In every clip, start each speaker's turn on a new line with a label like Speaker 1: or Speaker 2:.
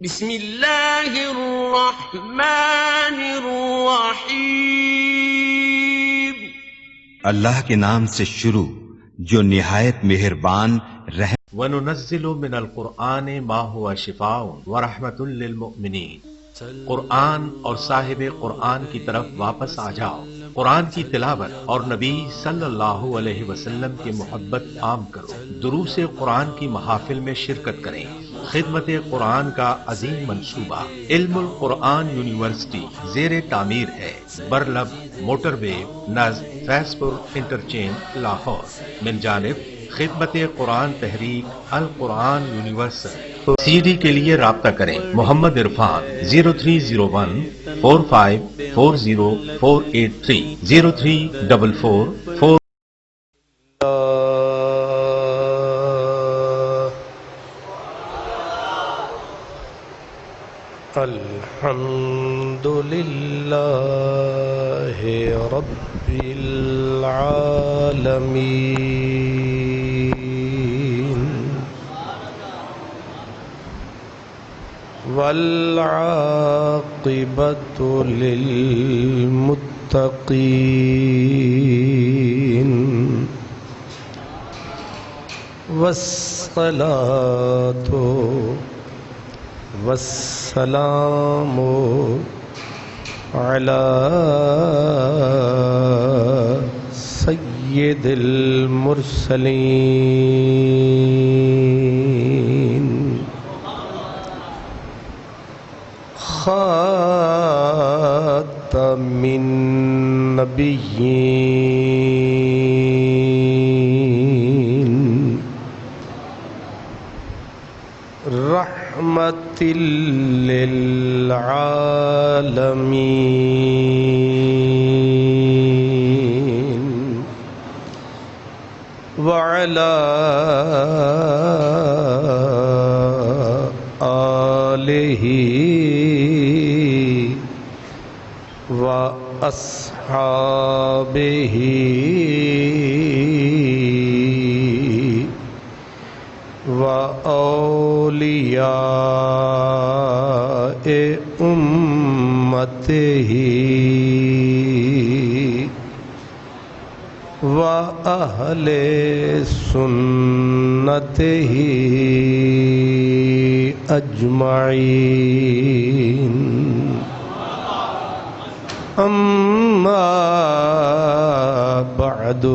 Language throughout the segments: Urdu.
Speaker 1: بسم اللہ الرحمن الرحیم.
Speaker 2: اللہ کے نام سے شروع جو نہایت مہربان رحم.
Speaker 3: وَنُنَزِّلُ مِنَ الْقُرْآنِ مَا هُوَ شِفَاءٌ وَرَحْمَةٌ لِّلْمُؤْمِنِينَ. قرآن اور صاحب قرآن کی طرف واپس آ جاؤ. قرآن کی تلاوت اور نبی صلی اللہ علیہ وسلم کی محبت عام کرو. دروس قرآن کی محافل میں شرکت کریں. خدمت قرآن کا عظیم منصوبہ علم القرآن یونیورسٹی زیر تعمیر ہے. برلب موٹر وے نزد فیض پور انٹرچینج لاہور. من جانب خدمت قرآن تحریک القرآن یونیورسٹی. سی ڈی کے لیے رابطہ کریں. محمد عرفان 030145404830 0344
Speaker 4: الحمد للہ رب العالمین والعاقبۃ للمتقین والصلاۃ والسلام علی سید المرسلین خاتم النبیین رحمت للعالمین وعلى آلہ وأصحابہ وأولیاء أمته وأهل سنته أجمعين. أما بعد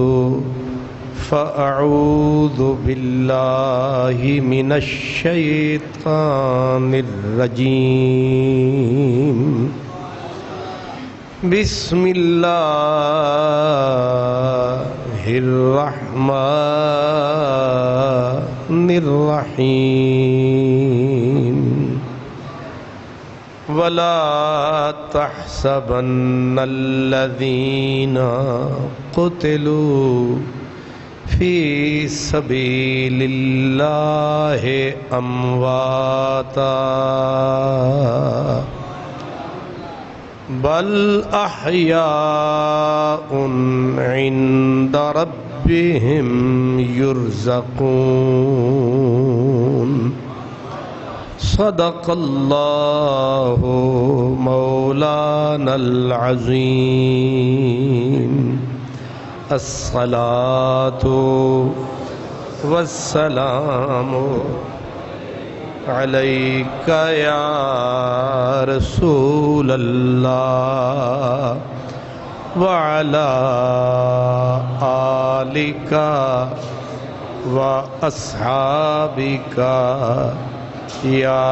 Speaker 4: فأعوذ بالله من الشيطان الرجيم. بسم الله الرحمن الرحيم. ولا تحسبن الذين قتلوا فی سبیل اللہ امواتا بل احیاء عند ربهم یرزقون. صدق اللہ مولانا العظیم. الصلاۃ والسلام علیک یا رسول اللہ وعلی آلک واصحابک یا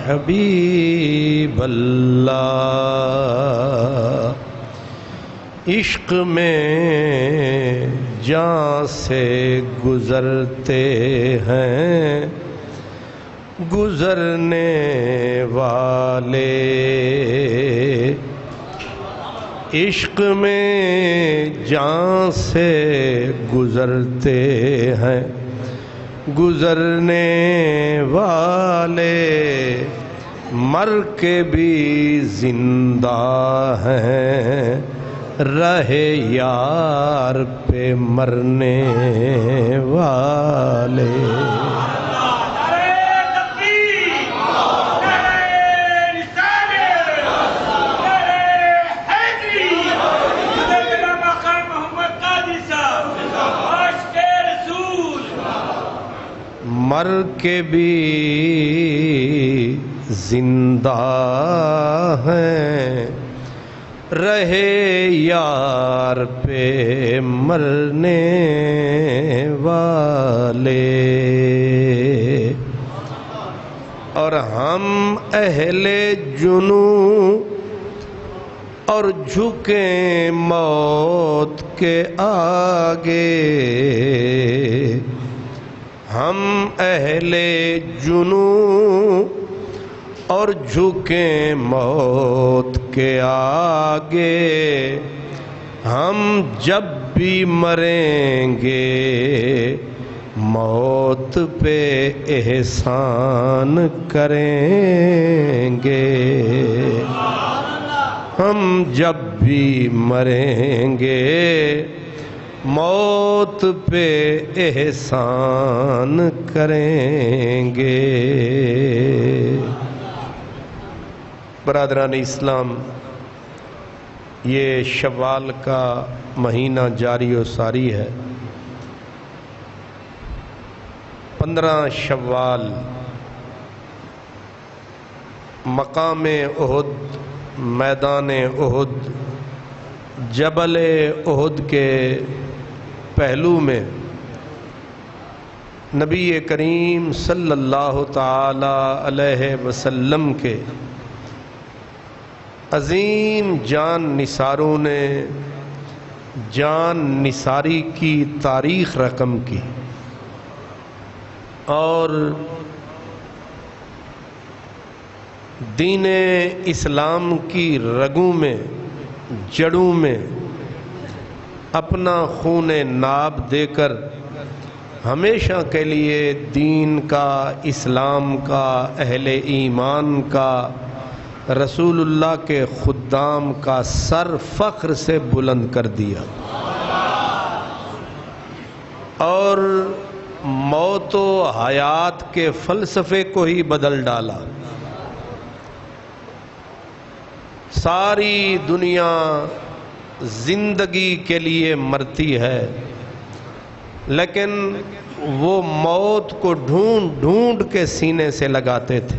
Speaker 4: حبیب اللہ. عشق میں جان سے گزرتے ہیں گزرنے والے. عشق میں جان سے گزرتے ہیں گزرنے والے. مر کے بھی زندہ ہیں رہے یار پہ مرنے والے. کے بھی زندہ ہیں، رہے یار پہ مرنے والے، اور ہم اہل جنوں اور جھکیں موت کے آگے، ہم اہل جنوں اور جھکیں موت کے آگے، ہم جب بھی مریں گے موت پہ احسان کریں گے، ہم جب بھی مریں گے موت پہ احسان کریں گے۔ برادران اسلام، یہ شوال کا مہینہ جاری و ساری ہے۔ 15 شوال مقام احد، میدان احد، جبل احد کے پہلو میں نبی کریم صلی اللہ تعالی علیہ وسلم کے عظیم جان نثاروں نے جان نثاری کی تاریخ رقم کی، اور دین اسلام کی رگوں میں، جڑوں میں اپنا خون ناب دے کر ہمیشہ کے لیے دین کا، اسلام کا، اہل ایمان کا، رسول اللہ کے خدام کا سر فخر سے بلند کر دیا، اور موت و حیات کے فلسفے کو ہی بدل ڈالا۔ ساری دنیا زندگی کے لیے مرتی ہے، لیکن وہ موت کو ڈھونڈ ڈھونڈ کے سینے سے لگاتے تھے۔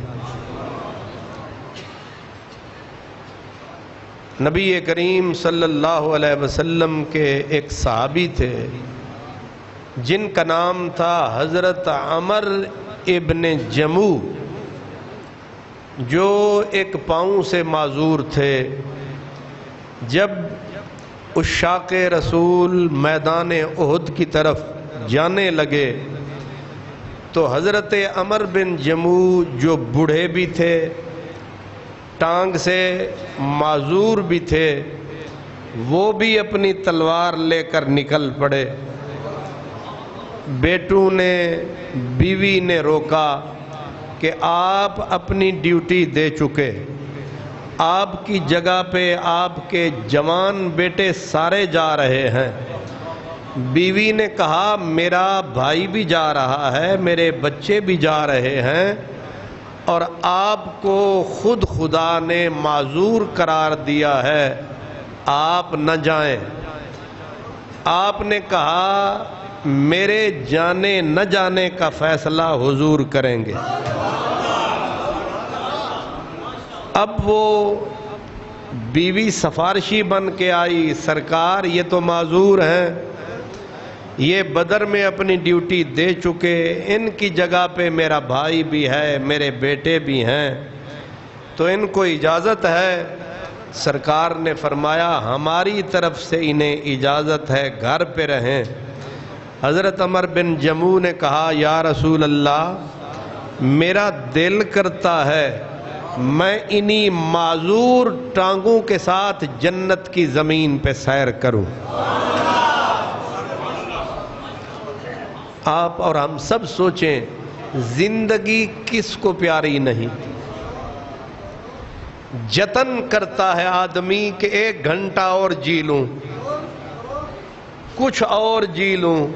Speaker 4: نبی کریم صلی اللہ علیہ وسلم کے ایک صحابی تھے جن کا نام تھا حضرت عمر ابن جمو، جو ایک پاؤں سے معذور تھے۔ جب عشاق رسول میدان احد کی طرف جانے لگے تو حضرت عمر بن جمو، جو بوڑھے بھی تھے، ٹانگ سے معذور بھی تھے، وہ بھی اپنی تلوار لے کر نکل پڑے۔ بیٹوں نے، بیوی نے روکا کہ آپ اپنی ڈیوٹی دے چکے، آپ کی جگہ پہ آپ کے جوان بیٹے سارے جا رہے ہیں۔ بیوی نے کہا میرا بھائی بھی جا رہا ہے، میرے بچے بھی جا رہے ہیں، اور آپ کو خود خدا نے معذور قرار دیا ہے، آپ نہ جائیں۔ آپ نے کہا میرے جانے نہ جانے کا فیصلہ حضور کریں گے۔ اب وہ بیوی سفارشی بن کے آئی، سرکار یہ تو معذور ہیں، یہ بدر میں اپنی ڈیوٹی دے چکے، ان کی جگہ پہ میرا بھائی بھی ہے، میرے بیٹے بھی ہیں، تو ان کو اجازت ہے؟ سرکار نے فرمایا ہماری طرف سے انہیں اجازت ہے، گھر پہ رہیں۔ حضرت عمر بن جمو نے کہا یا رسول اللہ، میرا دل کرتا ہے میں انہی معذور ٹانگوں کے ساتھ جنت کی زمین پہ سیر کروں۔ آپ اور ہم سب سوچیں، زندگی کس کو پیاری نہیں؟ جتن کرتا ہے آدمی کہ 1 گھنٹہ اور جی لوں، کچھ اور جی لوں،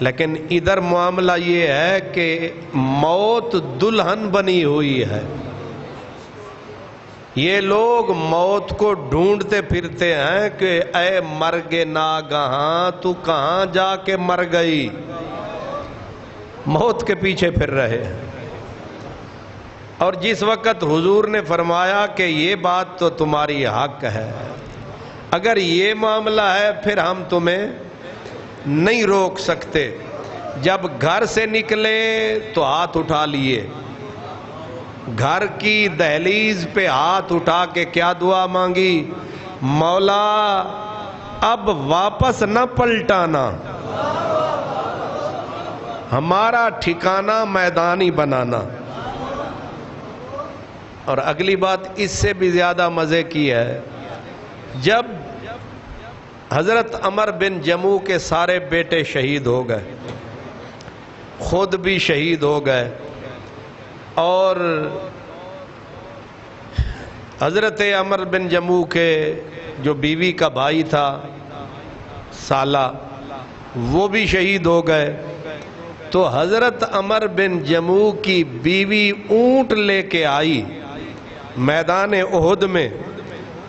Speaker 4: لیکن ادھر معاملہ یہ ہے کہ موت دلہن بنی ہوئی ہے۔ یہ لوگ موت کو ڈھونڈتے پھرتے ہیں کہ اے مرگ ناگہاں تو کہاں جا کے مر گئی۔ موت کے پیچھے پھر رہے ہیں۔ اور جس وقت حضور نے فرمایا کہ یہ بات تو تمہاری حق ہے، اگر یہ معاملہ ہے پھر ہم تمہیں نہیں روک سکتے، جب گھر سے نکلے تو ہاتھ اٹھا لیے، گھر کی دہلیز پہ ہاتھ اٹھا کے کیا دعا مانگی؟ مولا اب واپس نہ پلٹانا، ہمارا ٹھکانہ میدان ہی بنانا۔ اور اگلی بات اس سے بھی زیادہ مزے کی ہے، جب حضرت عمر بن جموح کے سارے بیٹے شہید ہو گئے، خود بھی شہید ہو گئے، اور حضرت عمر بن جموح کے جو بیوی کا بھائی تھا سالہ، وہ بھی شہید ہو گئے، تو حضرت عمر بن جموح کی بیوی اونٹ لے کے آئی میدان احد میں،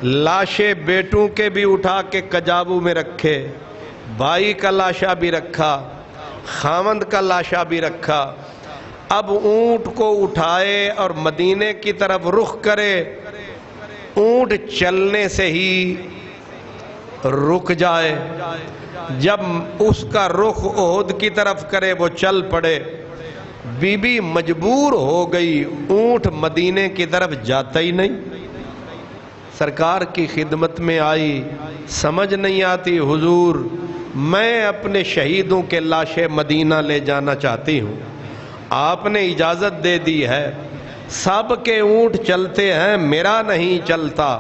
Speaker 4: لاشیں بیٹوں کے بھی اٹھا کے کجابو میں رکھے، بھائی کا لاشا بھی رکھا، خاوند کا لاشا بھی رکھا۔ اب اونٹ کو اٹھائے اور مدینے کی طرف رخ کرے، اونٹ چلنے سے ہی رک جائے، جب اس کا رخ احد کی طرف کرے وہ چل پڑے، بی بی مجبور ہو گئی، اونٹ مدینے کی طرف جاتا ہی نہیں۔ سرکار کی خدمت میں آئی، سمجھ نہیں آتی حضور میں اپنے شہیدوں کے لاشیں مدینہ لے جانا چاہتی ہوں، آپ نے اجازت دے دی ہے، سب کے اونٹ چلتے ہیں میرا نہیں چلتا۔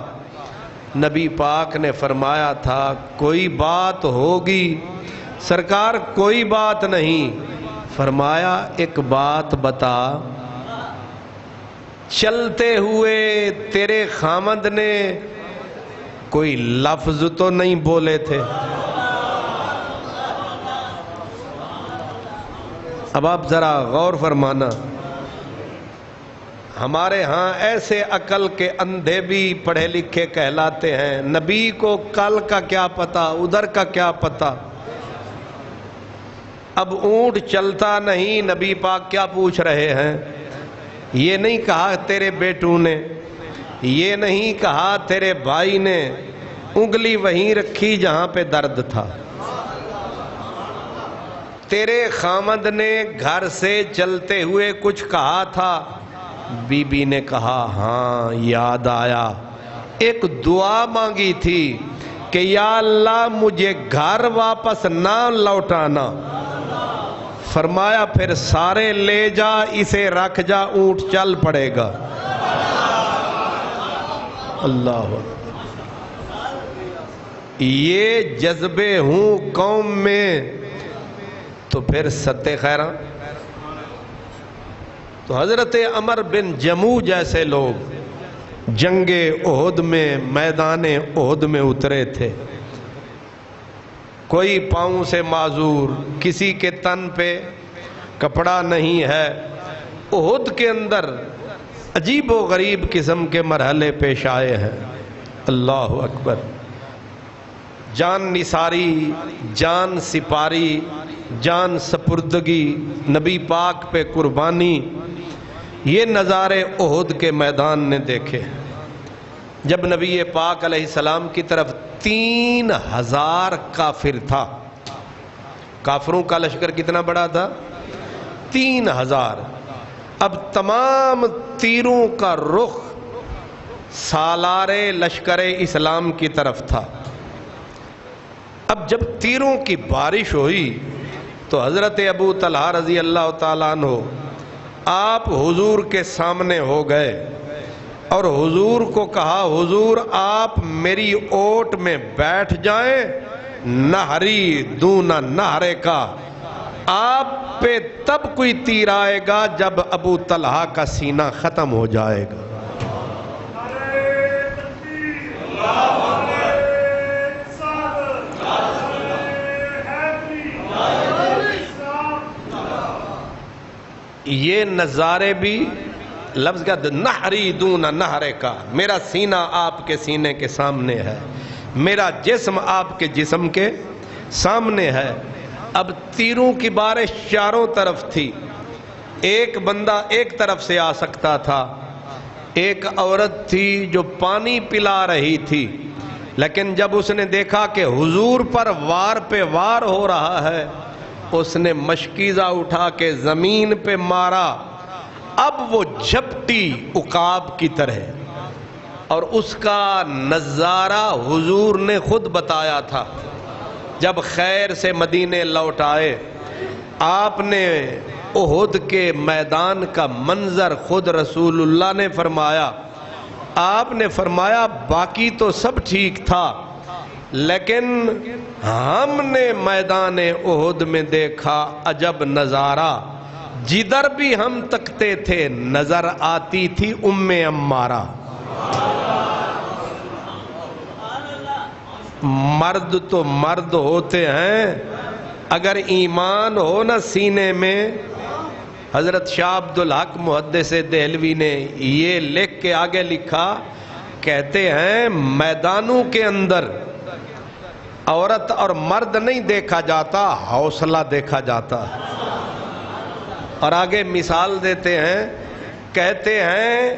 Speaker 4: نبی پاک نے فرمایا تھا کوئی بات ہوگی؟ سرکار کوئی بات نہیں۔ فرمایا ایک بات بتا، چلتے ہوئے تیرے خامد نے کوئی لفظ تو نہیں بولے تھے؟ اب آپ ذرا غور فرمانا، ہمارے ہاں ایسے عقل کے اندھے بھی پڑھے لکھے کہلاتے ہیں، نبی کو کل کا کیا پتا، ادھر کا کیا پتا۔ اب اونٹ چلتا نہیں، نبی پاک کیا پوچھ رہے ہیں؟ یہ نہیں کہا تیرے بیٹوں نے، یہ نہیں کہا تیرے بھائی نے، انگلی وہیں رکھی جہاں پہ درد تھا۔ تیرے خامد نے گھر سے چلتے ہوئے کچھ کہا تھا؟ بی بی نے کہا ہاں یاد آیا، ایک دعا مانگی تھی کہ یا اللہ مجھے گھر واپس نہ لوٹانا۔ فرمایا پھر سارے لے جا، اسے رکھ جا، اونٹ چل پڑے گا۔ اللہ یہ جذبے ہوں قوم میں تو پھر ستِ خیراں۔ تو حضرت عمر بن جموح جیسے لوگ جنگ احد میں، میدان احد میں اترے تھے، کوئی پاؤں سے معذور، کسی کے تن پہ کپڑا نہیں ہے۔ احد کے اندر عجیب و غریب قسم کے مرحلے پیش آئے ہیں۔ اللہ اکبر، جان نثاری، جان سپاری، جان سپردگی، نبی پاک پہ قربانی، یہ نظارے احد کے میدان نے دیکھے۔ جب نبی پاک علیہ السلام کی طرف 3000 کافر تھا، کافروں کا لشکر کتنا بڑا تھا؟ 3000۔ اب تمام تیروں کا رخ سالار لشکر اسلام کی طرف تھا۔ اب جب تیروں کی بارش ہوئی تو حضرت ابو طلحہ رضی اللہ تعالیٰ عنہ آپ حضور کے سامنے ہو گئے اور حضور کو کہا حضور آپ میری اوٹ میں بیٹھ جائیں، نہری دون نہرے کا، آپ پہ تب کوئی تیر آئے گا جب ابو طلحہ کا سینہ ختم ہو جائے گا۔ یہ نظارے بھی لفظ کا نہری دون نہرے کا، میرا سینہ آپ کے سینے کے سامنے ہے، میرا جسم آپ کے جسم کے سامنے ہے۔ اب تیروں کی بارش چاروں طرف تھی، ایک بندہ ایک طرف سے آ سکتا تھا، ایک عورت تھی جو پانی پلا رہی تھی، لیکن جب اس نے دیکھا کہ حضور پر وار پہ وار ہو رہا ہے، اس نے مشکیزہ اٹھا کے زمین پہ مارا، اب وہ جھپٹی عقاب کی طرح، اور اس کا نظارہ حضور نے خود بتایا تھا۔ جب خیر سے مدینے لوٹ آئے، آپ نے احد کے میدان کا منظر خود رسول اللہ نے فرمایا۔ آپ نے فرمایا باقی تو سب ٹھیک تھا، لیکن ہم نے میدان احد میں دیکھا عجب نظارہ، جدھر بھی ہم تکتے تھے نظر آتی تھی ام عمارہ۔ مرد تو مرد ہوتے ہیں، اگر ایمان ہو نا سینے میں۔ حضرت شاہ عبدالحق محدث دہلوی نے یہ لکھ کے آگے لکھا، کہتے ہیں میدانوں کے اندر عورت اور مرد نہیں دیکھا جاتا، حوصلہ دیکھا جاتا ہے۔ اور آگے مثال دیتے ہیں، کہتے ہیں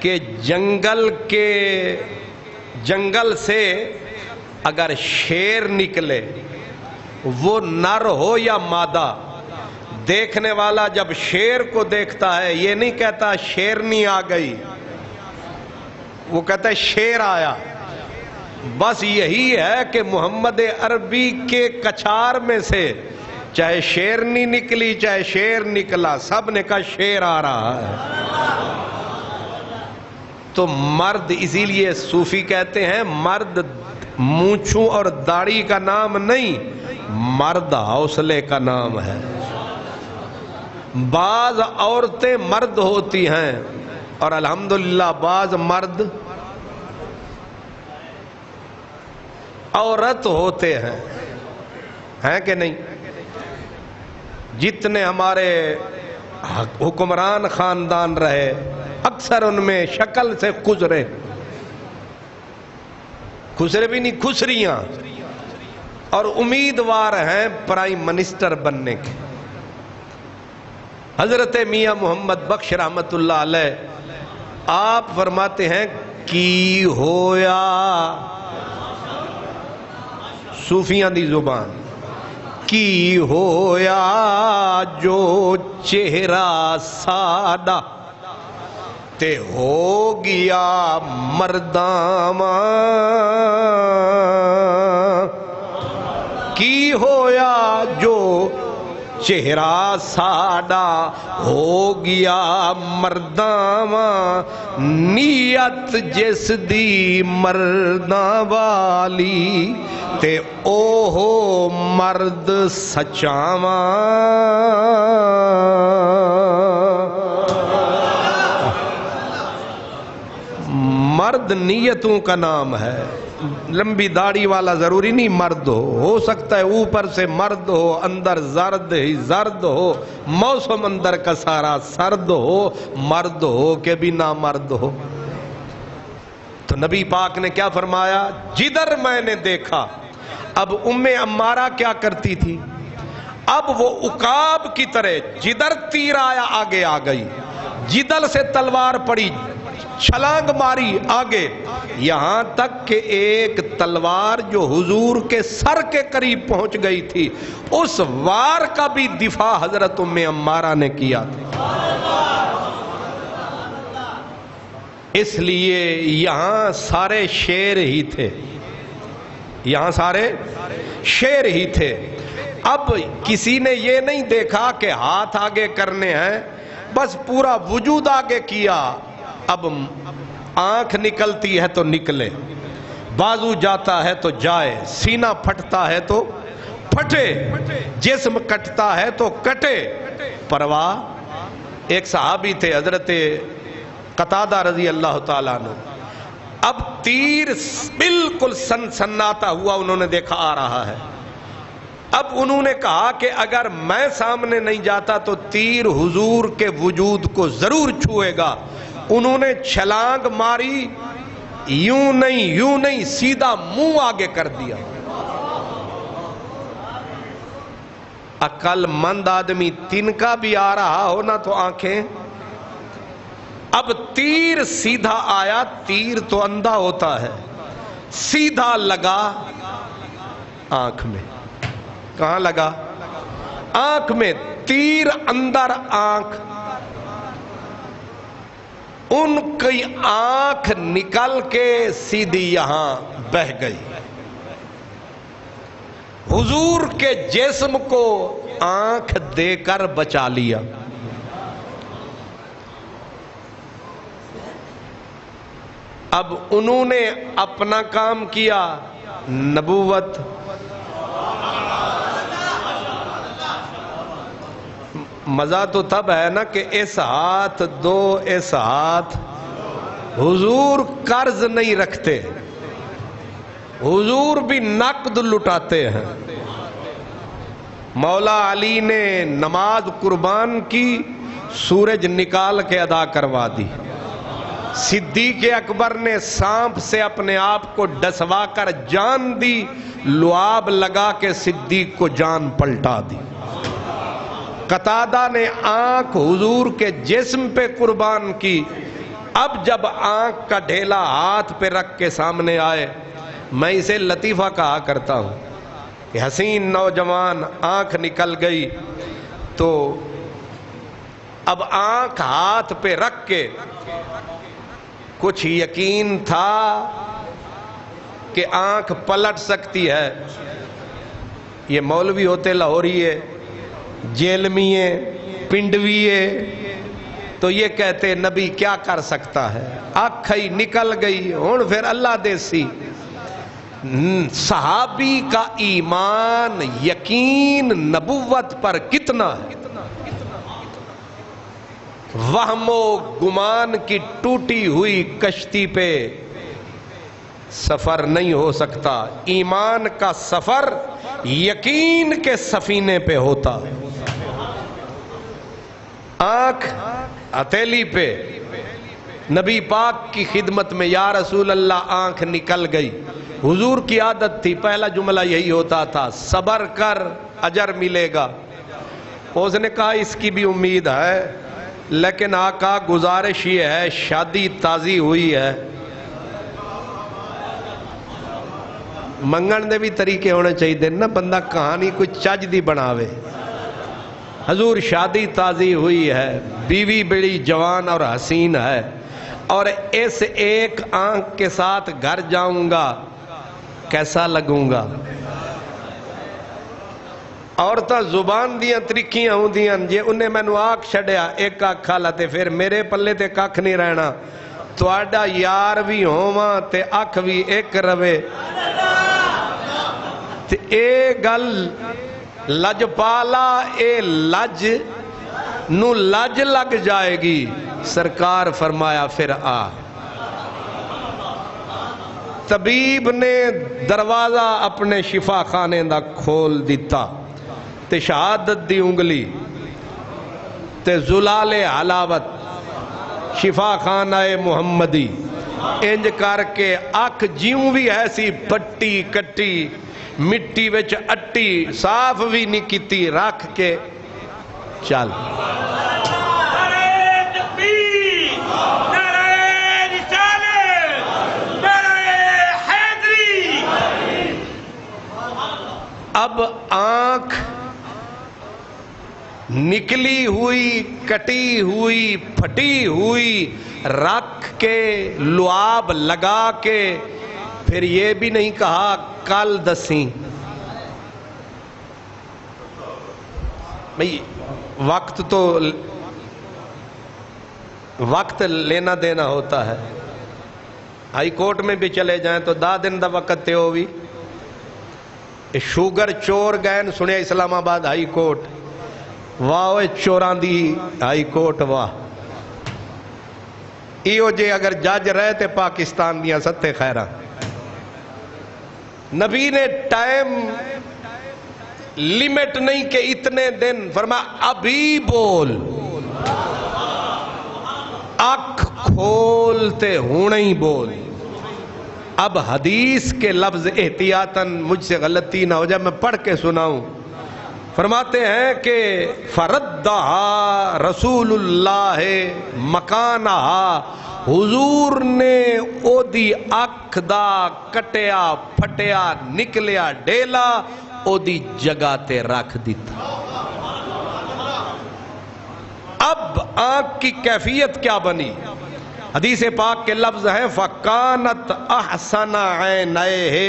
Speaker 4: کہ جنگل سے اگر شیر نکلے، وہ نر ہو یا مادہ، دیکھنے والا جب شیر کو دیکھتا ہے یہ نہیں کہتا شیرنی آ گئی، وہ کہتا ہے شیر آیا۔ بس یہی ہے کہ محمد عربی کے کچھار میں سے چاہے شیرنی نکلی چاہے شیر نکلا، سب نے کہا شیر آ رہا ہے۔ تو مرد، اسی لیے صوفی کہتے ہیں مرد مونچھوں اور داڑھی کا نام نہیں، مرد حوصلے کا نام ہے۔ بعض عورتیں مرد ہوتی ہیں اور الحمدللہ بعض مرد عورت ہوتے ہیں کہ نہیں؟ جتنے ہمارے حکمران خاندان رہے، اکثر ان میں شکل سے خسرے بھی نہیں، خسریاں، اور امیدوار ہیں پرائم منسٹر بننے کے۔ حضرت میاں محمد بخش رحمت اللہ علیہ آپ فرماتے ہیں کی ہویا، صوفیاں دی زبان، کی ہویا جو چہرہ سادہ تے ہو گیا مرداں، کی ہویا جو چہرہ ساڈا ہو گیا مرداں، نیت جس دی مرداں والی تے او ہو مرد سچاواں۔ مرد نیتوں کا نام ہے، لمبی داڑھی والا ضروری نہیں مرد ہو سکتا ہے اوپر سے مرد ہو اندر زرد ہی زرد ہو، موسم اندر کا سارا سرد ہو، مرد ہو کہ بھی نہ مرد ہو۔ تو نبی پاک نے کیا فرمایا، جدھر میں نے دیکھا۔ اب ام عمارہ کیا کرتی تھی، اب وہ عقاب کی طرح جدھر تیر آیا آگے آ گئی، جدھر سے تلوار پڑی چھلانگ ماری آگے، یہاں تک کہ ایک تلوار جو حضور کے سر کے قریب پہنچ گئی تھی، اس وار کا بھی دفاع حضرت ام عمارہ نے کیا تھا۔ اس لیے یہاں سارے شیر ہی تھے، یہاں سارے شیر ہی تھے۔ اب کسی نے یہ نہیں دیکھا کہ ہاتھ آگے کرنے ہیں، بس پورا وجود آگے کیا۔ اب آنکھ نکلتی ہے تو نکلے، بازو جاتا ہے تو جائے، سینہ پھٹتا ہے تو پھٹے، جسم کٹتا ہے تو کٹے، پرواہ۔ ایک صحابی تھے حضرت قتادہ رضی اللہ تعالیٰ عنہ، اب تیر بالکل سناتا ہوا انہوں نے دیکھا آ رہا ہے۔ اب انہوں نے کہا کہ اگر میں سامنے نہیں جاتا تو تیر حضور کے وجود کو ضرور چھوئے گا۔ انہوں نے چھلانگ ماری، یوں نہیں سیدھا منہ آگے کر دیا۔ عقل مند آدمی تنکا بھی آ رہا ہو نا تو آنکھیں، اب تیر سیدھا آیا، تیر تو اندھا ہوتا ہے، سیدھا لگا آنکھ میں، کہاں لگا؟ آنکھ میں، تیر اندر آنکھ، ان کی آنکھ نکل کے سیدھی یہاں بہ گئی، حضور کے جسم کو آنکھ دے کر بچا لیا۔ اب انہوں نے اپنا کام کیا، نبوت، مزہ تو تب ہے نا کہ اس ہاتھ دو اس ہاتھ، حضور قرض نہیں رکھتے، حضور بھی نقد لٹاتے ہیں۔ مولا علی نے نماز قربان کی، سورج نکال کے ادا کروا دی۔ صدیق اکبر نے سانپ سے اپنے آپ کو ڈسوا کر جان دی، لعاب لگا کے صدیق کو جان پلٹا دی۔ قتادہ نے آنکھ حضور کے جسم پہ قربان کی، اب جب آنکھ کا ڈھیلا ہاتھ پہ رکھ کے سامنے آئے، میں اسے لطیفہ کہا کرتا ہوں کہ حسین نوجوان آنکھ نکل گئی تو اب آنکھ ہاتھ پہ رکھ کے کچھ یقین تھا کہ آنکھ پلٹ سکتی ہے۔ یہ مولوی ہوتے لاہوریے، جیلمیے، پنڈویے، تو یہ کہتے نبی کیا کر سکتا ہے، آنکھ ہی نکل گئی، ہون پھر اللہ دیسی۔ صحابی کا ایمان، یقین نبوت پر کتنا ہے، وہم و گمان کی ٹوٹی ہوئی کشتی پہ سفر نہیں ہو سکتا، ایمان کا سفر یقین کے سفینے پہ ہوتا۔ آنکھ ہتھیلی پہ، نبی پاک کی خدمت میں، یا رسول اللہ آنکھ نکل گئی۔ حضور کی عادت تھی، پہلا جملہ یہی ہوتا تھا، صبر کر اجر ملے گا۔ اس نے کہا اس کی بھی امید ہے، لیکن آقا گزارش یہ ہے، شادی تازی ہوئی ہے، منگن دے بھی طریقے ہونے چاہیے نا، بندہ کہانی کوئی چج دی بناوے۔ حضور شادی تازی ہوئی ہے، بیوی بڑی جوان اور حسین ہے، اور اس ایک آنکھ کے ساتھ گھر جاؤں گا کیسا لگوں گا۔ عورتاں زبان دیاں ترکیاں ہوں دیاں، جے انہیں میں نو آنکھ چھڑیا ایک آنکھ کھالا تے پھر میرے پلے تے ککھ نہیں رہنا، تو آڈا یار بھی ہوواں تے آنکھ بھی ایک روے، تے اے گل لج پالا، اے لج نو لج لگ جائے گی۔ سرکار فرمایا پھر آ۔ طبیب نے دروازہ اپنے شفا خانے دا کھول دیتا، تے شہادت دی انگلی تے زلال حلاوت، شفا خانہ محمدی، انج کر کے اکھ جیوں بھی ایسی پٹی کٹی، مٹی وچ اٹی، صاف بھی نہیں کیتی، رکھ کے چل۔ اب آنکھ نکلی ہوئی، کٹی ہوئی، پھٹی ہوئی رکھ کے، لعاب لگا کے، پھر یہ بھی نہیں کہا کل دسیں بھئی، وقت تو وقت لینا دینا ہوتا ہے۔ ہائی کورٹ میں بھی چلے جائیں تو 10 دن دا وقت تے ہوئی، شوگر چور گئن سنیا اسلام آباد ہائی کورٹ، واہ چوران دی ہائی کورٹ، واہ ایو جے اگر جج رہے تے پاکستان دیا ستے خیران۔ نبی نے ٹائم لیمٹ نہیں کہ اتنے دن، فرمایا ابھی بول، آنکھ کھولتے ہونے ہی بول۔ اب حدیث کے لفظ احتیاطاً مجھ سے غلطی نہ ہو جائے، میں پڑھ کے سناؤں۔ فرماتے ہیں کہ فردہا رسول اللہ مکانہا، حضور نے او دی اکھ دا کٹیا پھٹیا نکلیا ڈیلا او دی جگہ تے رکھ دیتا۔ اب آنکھ کی کیفیت کیا بنی؟ حدیث پاک کے لفظ ہیں فَقَانَتْ أَحْسَنَ عَيْنَيْهِ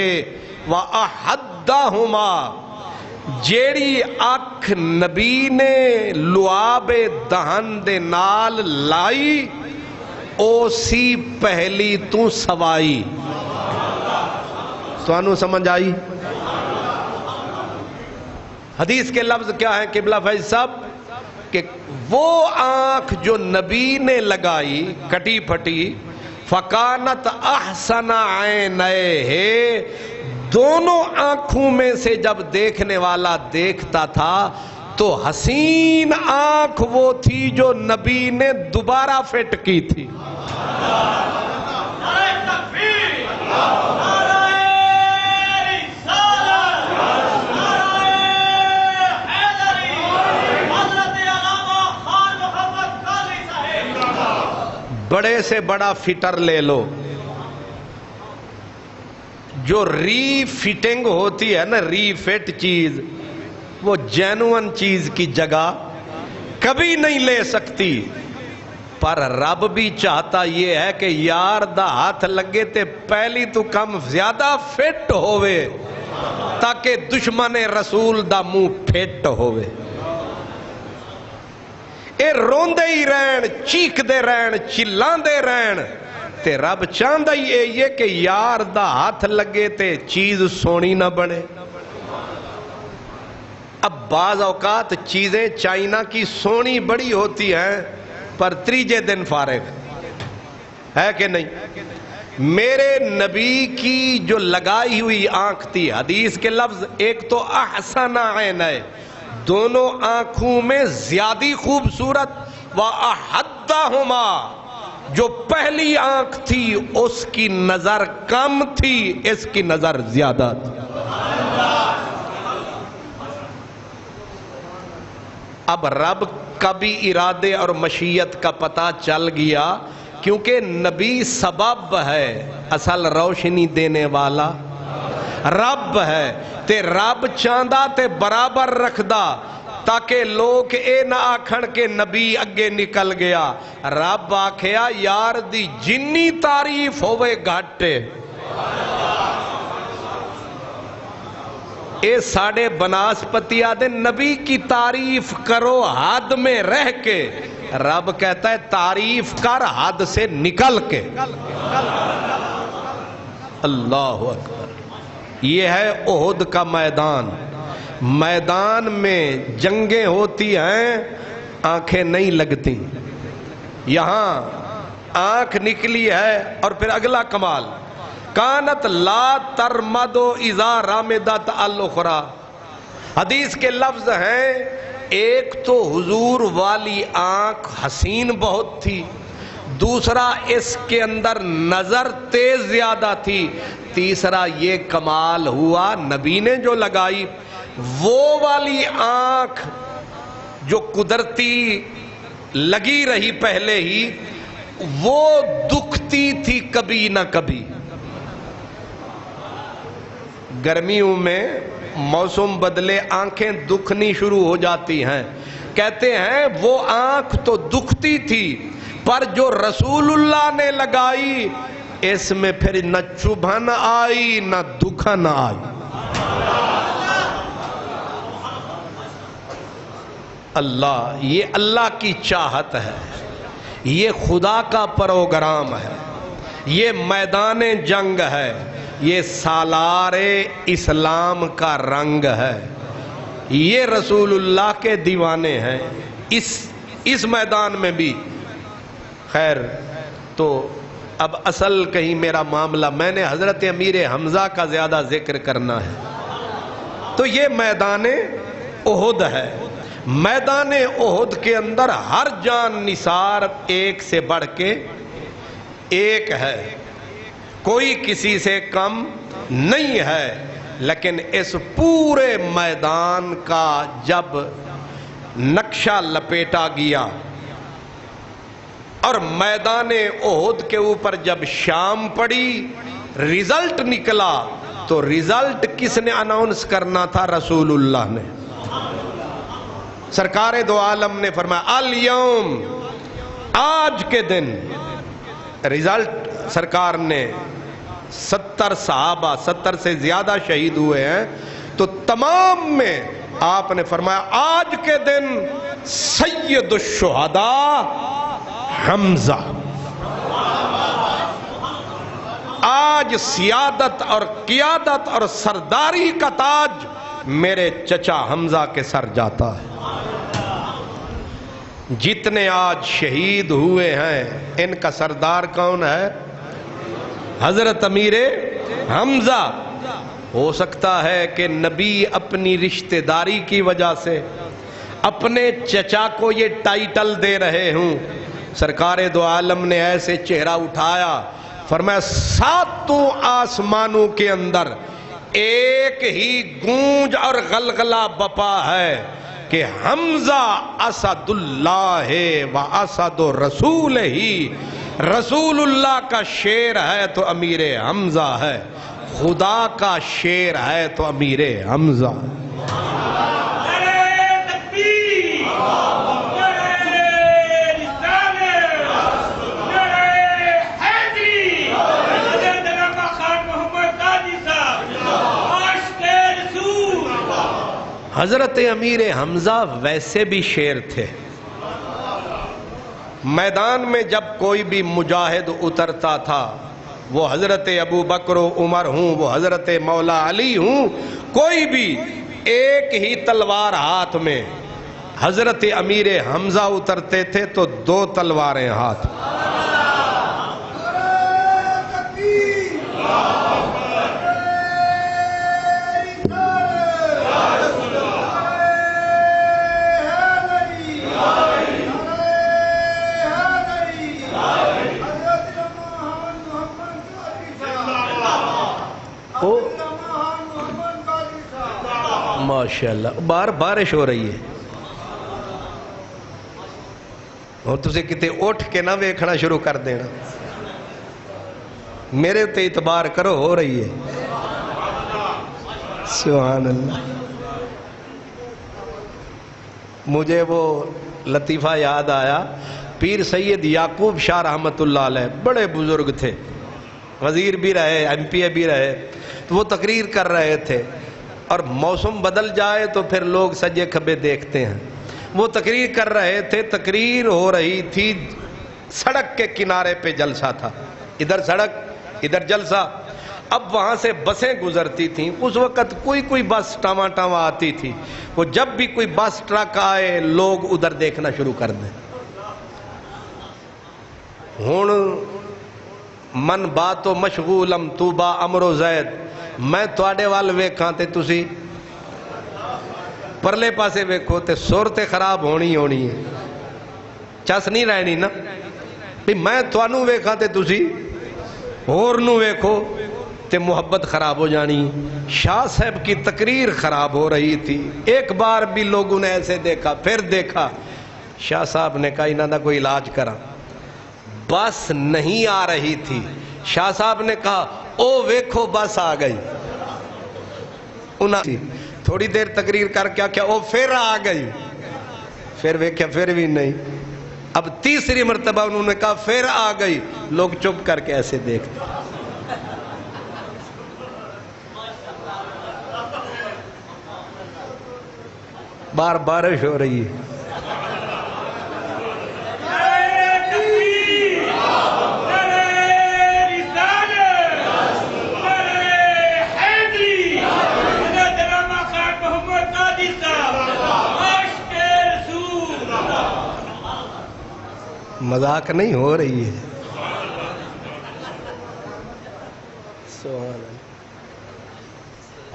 Speaker 4: وَأَحَدَّهُمَا، جیڑی اکھ نبی نے لعاب دہن دے نال لائی او سی پہلی تو سوائی۔ تو انو سمجھ آئی؟ حدیث کے لفظ کیا ہے قبلہ فیض صاحب؟ کہ وہ آنکھ جو نبی نے لگائی کٹی پھٹی، فَقَانَتْ أَحْسَنَ عَيْنَيْهِ، دونوں آنکھوں میں سے جب دیکھنے والا دیکھتا تھا تو حسین آنکھ وہ تھی جو نبی نے دوبارہ فٹ کی تھی۔ بڑے سے بڑا فٹر لے لو، جو ری فٹنگ ہوتی ہے نا، ری فٹ چیز، وہ جینوئن چیز کی جگہ کبھی نہیں لے سکتی۔ پر رب بھی چاہتا یہ ہے کہ یار دا ہاتھ لگے تے پہلی تو کم زیادہ فٹ ہوئے تاکہ دشمن رسول دا منہ فٹ ہوئے۔ اے روندے ہی رہن، چیک دے رہن، چلان دے رہن، تے رب چاہندہ یہ کہ یار دا ہاتھ لگے تے چیز سونی نہ بنے۔ اب بعض اوقات چیزیں چائنا کی سونی بڑی ہوتی ہیں پر تریجے دن فارغ ہے کہ نہیں؟ میرے نبی کی جو لگائی ہوئی آنکھ تھی، حدیث کے لفظ ایک تو احسن عین ہے، دونوں آنکھوں میں زیادہ خوبصورت، وَأَحَدَّهُمَا، جو پہلی آنکھ تھی اس کی نظر کم تھی، اس کی نظر زیادہ تھی۔ اب رب کا بھی ارادے اور مشیت کا پتہ چل گیا، کیونکہ نبی سبب ہے، اصل روشنی دینے والا رب ہے، تے رب چاندہ تے برابر رکھدا تاکہ لوگ اے نہ آکھن کے نبی اگے نکل گیا۔ رب آکھیا یار دی جنی تعریف ہوئے گھٹے، اے ساڑے بناسپتی آدھے نبی کی تعریف کرو حد میں رہ کے، رب کہتا ہے تعریف کر حد سے نکل کے۔ اللہ اکبر۔ یہ ہے احد کا میدان، میدان میں جنگیں ہوتی ہیں، آنکھیں نہیں لگتی۔ یہاں آنکھ نکلی ہے اور پھر اگلا کمال، کانت لا ترمد اذا رامدت الاخرى، حدیث کے لفظ ہیں ایک تو حضور والی آنکھ حسین بہت تھی، دوسرا اس کے اندر نظر تیز زیادہ تھی، تیسرا یہ کمال ہوا نبی نے جو لگائی وہ والی آنکھ جو قدرتی لگی رہی پہلے ہی، وہ دکھتی تھی کبھی نہ کبھی۔ گرمیوں میں موسم بدلے آنکھیں دکھنی شروع ہو جاتی ہیں، کہتے ہیں وہ آنکھ تو دکھتی تھی پر جو رسول اللہ نے لگائی اس میں پھر نہ چبھن آئی نہ دکھن آئی۔ اللہ، یہ اللہ کی چاہت ہے، یہ خدا کا پروگرام ہے، یہ میدان جنگ ہے، یہ سالار اسلام کا رنگ ہے، یہ رسول اللہ کے دیوانے ہیں اس میدان میں بھی۔ خیر، تو اب اصل کہیں میرا معاملہ، میں نے حضرت امیر حمزہ کا زیادہ ذکر کرنا ہے، تو یہ میدان احد ہے۔ میدان احد کے اندر ہر جان نثار ایک سے بڑھ کے ایک ہے، کوئی کسی سے کم نہیں ہے، لیکن اس پورے میدان کا جب نقشہ لپیٹا گیا اور میدان احد کے اوپر جب شام پڑی، ریزلٹ نکلا، تو ریزلٹ کس نے اناؤنس کرنا تھا؟ رسول اللہ نے۔ سرکار دو عالم نے فرمایا الیوم، آج کے دن ریزلٹ سرکار نے 70 صحابہ، 70 سے زیادہ شہید ہوئے ہیں، تو تمام میں آپ نے فرمایا آج کے دن سید الشہداء حمزہ، آج سیادت اور قیادت اور سرداری کا تاج میرے چچا حمزہ کے سر جاتا ہے۔ جتنے آج شہید ہوئے ہیں ان کا سردار کون ہے؟ حضرت امیر حمزہ۔ ہو سکتا ہے کہ نبی اپنی رشتہ داری کی وجہ سے اپنے چچا کو یہ ٹائٹل دے رہے ہوں۔ سرکار دو عالم نے ایسے چہرہ اٹھایا، فرمایا ساتوں آسمانوں کے اندر ایک ہی گونج اور غلغلہ بپا ہے کہ حمزہ اسد اللہ و اسد رسول ہی، رسول اللہ کا شیر ہے تو امیر حمزہ ہے، خدا کا شیر ہے تو امیر حمزہ۔ حضرت امیر حمزہ ویسے بھی شیر تھے۔ میدان میں جب کوئی بھی مجاہد اترتا تھا، وہ حضرت ابو بکر و عمر ہوں، وہ حضرت مولا علی ہوں، کوئی بھی ایک ہی تلوار ہاتھ میں، حضرت امیر حمزہ اترتے تھے تو 2 تلواریں ہاتھ۔ ماشاءاللہ باہر بارش ہو رہی ہے، اور تسے کتے اٹھ کے نہ ویکھنا شروع کر دینا، میرے تے اعتبار کرو، ہو رہی ہے۔ سبحان اللہ۔ مجھے وہ لطیفہ یاد آیا، پیر سید یعقوب شاہ رحمت اللہ علیہ بڑے بزرگ تھے، وزیر بھی رہے، ایم پی اے بھی رہے، تو وہ تقریر کر رہے تھے، اور موسم بدل جائے تو پھر لوگ سجے کھبے دیکھتے ہیں۔ وہ تقریر کر رہے تھے، تقریر ہو رہی تھی، سڑک کے کنارے پہ جلسہ تھا، ادھر سڑک ادھر جلسہ۔ اب وہاں سے بسیں گزرتی تھیں، اس وقت کوئی بس ٹاواں ٹاواں آتی تھی، وہ جب بھی کوئی بس ٹرک آئے لوگ ادھر دیکھنا شروع کر دیں۔ ہن من باتو مشغولم توبہ امرو زید، میں تواڈے وال ویکھاں تے تسی پرلے پاسے ویکھو تے صورت خراب ہونی ہے، چس نہیں رہنی نا، بھی میں توانوں ویکھاں تے تسی ہور نو ویکھو تے محبت خراب ہو جانی۔ شاہ صاحب کی تقریر خراب ہو رہی تھی، ایک بار بھی لوگوں نے ایسے دیکھا، پھر دیکھا، شاہ صاحب نے کہا انہاں دا کوئی علاج کرا۔ بس نہیں آ رہی تھی، شاہ صاحب نے کہا او ویکھو بس آ گئی۔ تھوڑی دیر تقریر کر کے کیا او پھر آ گئی، پھر ویکھیا پھر بھی نہیں، اب تیسری مرتبہ انہوں نے کہا پھر آ گئی، لوگ چپ کر کے ایسے دیکھتے۔ بار بارش ہو رہی ہے۔ مذاق نہیں ہو رہی ہے۔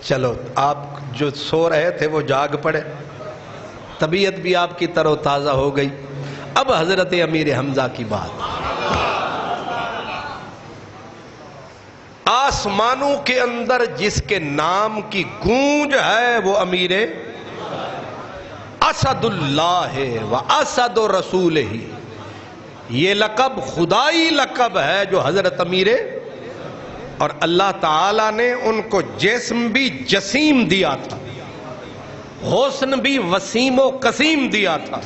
Speaker 4: چلو آپ جو سو رہے تھے وہ جاگ پڑے، طبیعت بھی آپ کی تر و تازہ ہو گئی۔ اب حضرت امیر حمزہ کی بات، آسمانوں کے اندر جس کے نام کی گونج ہے وہ امیر اسد اللہ و اسد رسول ہی. یہ لقب خدائی لقب ہے جو حضرت امیر، اور اللہ تعالیٰ نے ان کو جسم بھی جسیم دیا تھا، حسن بھی وسیم و قسیم دیا تھا،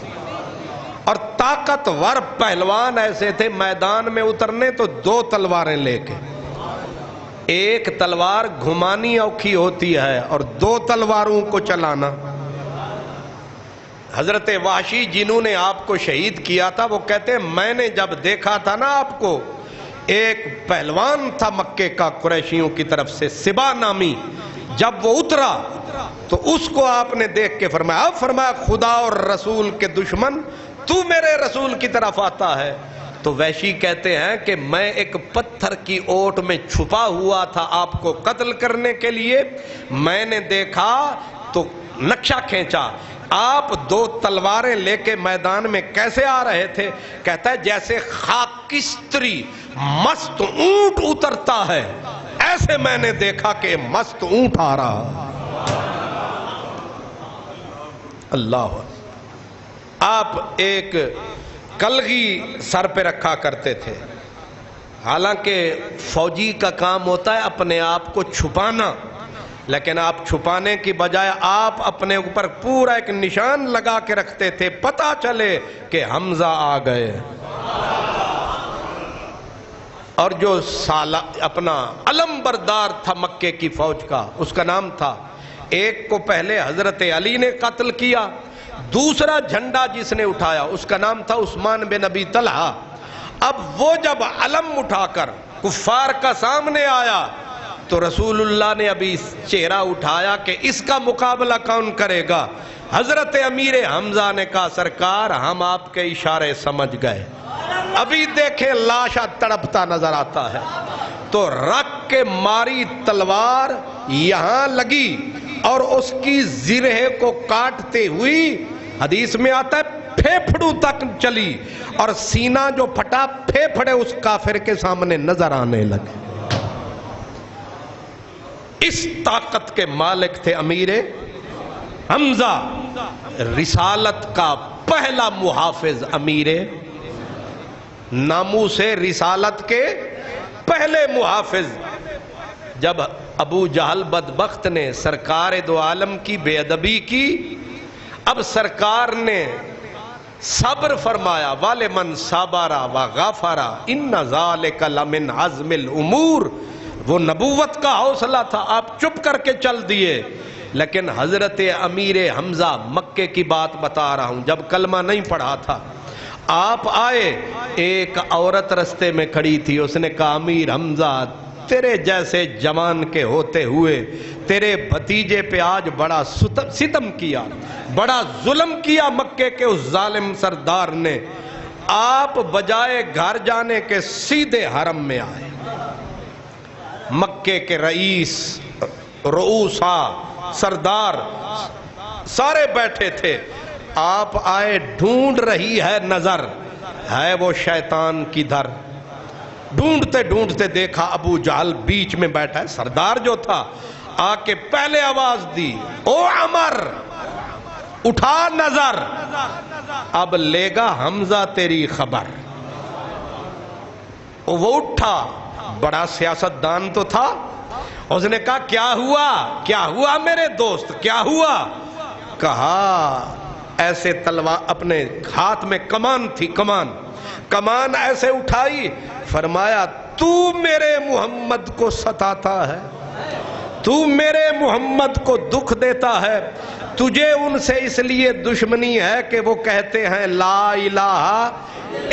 Speaker 4: اور طاقتور پہلوان ایسے تھے میدان میں اترنے تو 2 تلواریں لے کے. ایک تلوار گھمانی اوکھی ہوتی ہے اور 2 تلواروں کو چلانا. حضرت وحشی جنہوں نے آپ کو شہید کیا تھا وہ کہتے ہیں میں نے جب دیکھا تھا نا آپ کو، ایک پہلوان تھا مکے کا قریشیوں کی طرف سے سبا نامی، جب وہ اترا تو اس کو آپ نے دیکھ کے فرمایا خدا اور رسول کے دشمن تو میرے رسول کی طرف آتا ہے. تو وحشی کہتے ہیں کہ میں ایک پتھر کی اوٹ میں چھپا ہوا تھا آپ کو قتل کرنے کے لیے، میں نے دیکھا تو نقشہ کھینچا، آپ 2 تلواریں لے کے میدان میں کیسے آ رہے تھے؟ کہتا ہے جیسے خاکستری مست اونٹ اترتا ہے ایسے میں نے دیکھا کہ مست اونٹ آ رہا. اللہ. آپ ایک کلغی سر پہ رکھا کرتے تھے، حالانکہ فوجی کا کام ہوتا ہے اپنے آپ کو چھپانا، لیکن آپ چھپانے کی بجائے آپ اپنے اوپر پورا ایک نشان لگا کے رکھتے تھے، پتہ چلے کہ حمزہ آ گئے. اور جو اپنا علم بردار تھا مکے کی فوج کا، اس کا نام تھا، ایک کو پہلے حضرت علی نے قتل کیا، دوسرا جھنڈا جس نے اٹھایا اس کا نام تھا عثمان بن ابی طلحہ. اب وہ جب علم اٹھا کر کفار کا سامنے آیا تو رسول اللہ نے ابھی چہرہ اٹھایا کہ اس کا مقابلہ کون کرے گا. حضرت امیر حمزہ نے کہا سرکار ہم آپ کے اشارے سمجھ گئے، ابھی دیکھیں لاشا تڑپتا نظر آتا ہے. تو رکھ کے ماری تلوار یہاں لگی اور اس کی زرہ کو کاٹتے ہوئی حدیث میں آتا ہے پھیپھڑوں تک چلی، اور سینہ جو پھٹا پھیپھڑے اس کافر کے سامنے نظر آنے لگے. اس طاقت کے مالک تھے امیر حمزہ، رسالت کا پہلا محافظ امیر، ناموس رسالت کے پہلے محافظ. جب ابو جہل بدبخت نے سرکار دو عالم کی بے ادبی کی، اب سرکار نے صبر فرمایا وَلِمَنْ صَبَرَ وَغَفَرَ إِنَّ ذَلِكَ لَمِنْ عَزْمِ الْأُمُورِ. وہ نبوت کا حوصلہ تھا، آپ چپ کر کے چل دیے. لیکن حضرت امیر حمزہ، مکے کی بات بتا رہا ہوں، جب کلمہ نہیں پڑھا تھا آپ آئے، ایک عورت رستے میں کھڑی تھی، اس نے کہا امیر حمزہ تیرے جیسے جوان کے ہوتے ہوئے تیرے بھتیجے پہ آج بڑا ستم کیا، بڑا ظلم کیا مکے کے اس ظالم سردار نے. آپ بجائے گھر جانے کے سیدھے حرم میں آئے. مکے کے رئیس، رؤوسا، سردار سارے بیٹھے تھے. آپ آئے، ڈھونڈ رہی ہے نظر، ہے وہ شیطان کی دھر. ڈھونڈتے ڈھونڈتے دیکھا ابو جہل بیچ میں بیٹھا ہے. سردار جو تھا آ کے پہلے آواز دی او عمر اٹھا نظر، اب لے گا حمزہ تیری خبر. وہ اٹھا، بڑا سیاستدان تو تھا، اس نے کہا کیا ہوا، کیا ہوا میرے دوست، کیا ہوا؟ کہا ایسے تلوار، اپنے ہاتھ میں کمان تھی، کمان ایسے اٹھائی، فرمایا تو میرے محمد کو ستاتا ہے، تو میرے محمد کو دکھ دیتا ہے، تجھے ان سے اس لیے دشمنی ہے کہ وہ کہتے ہیں لا الہ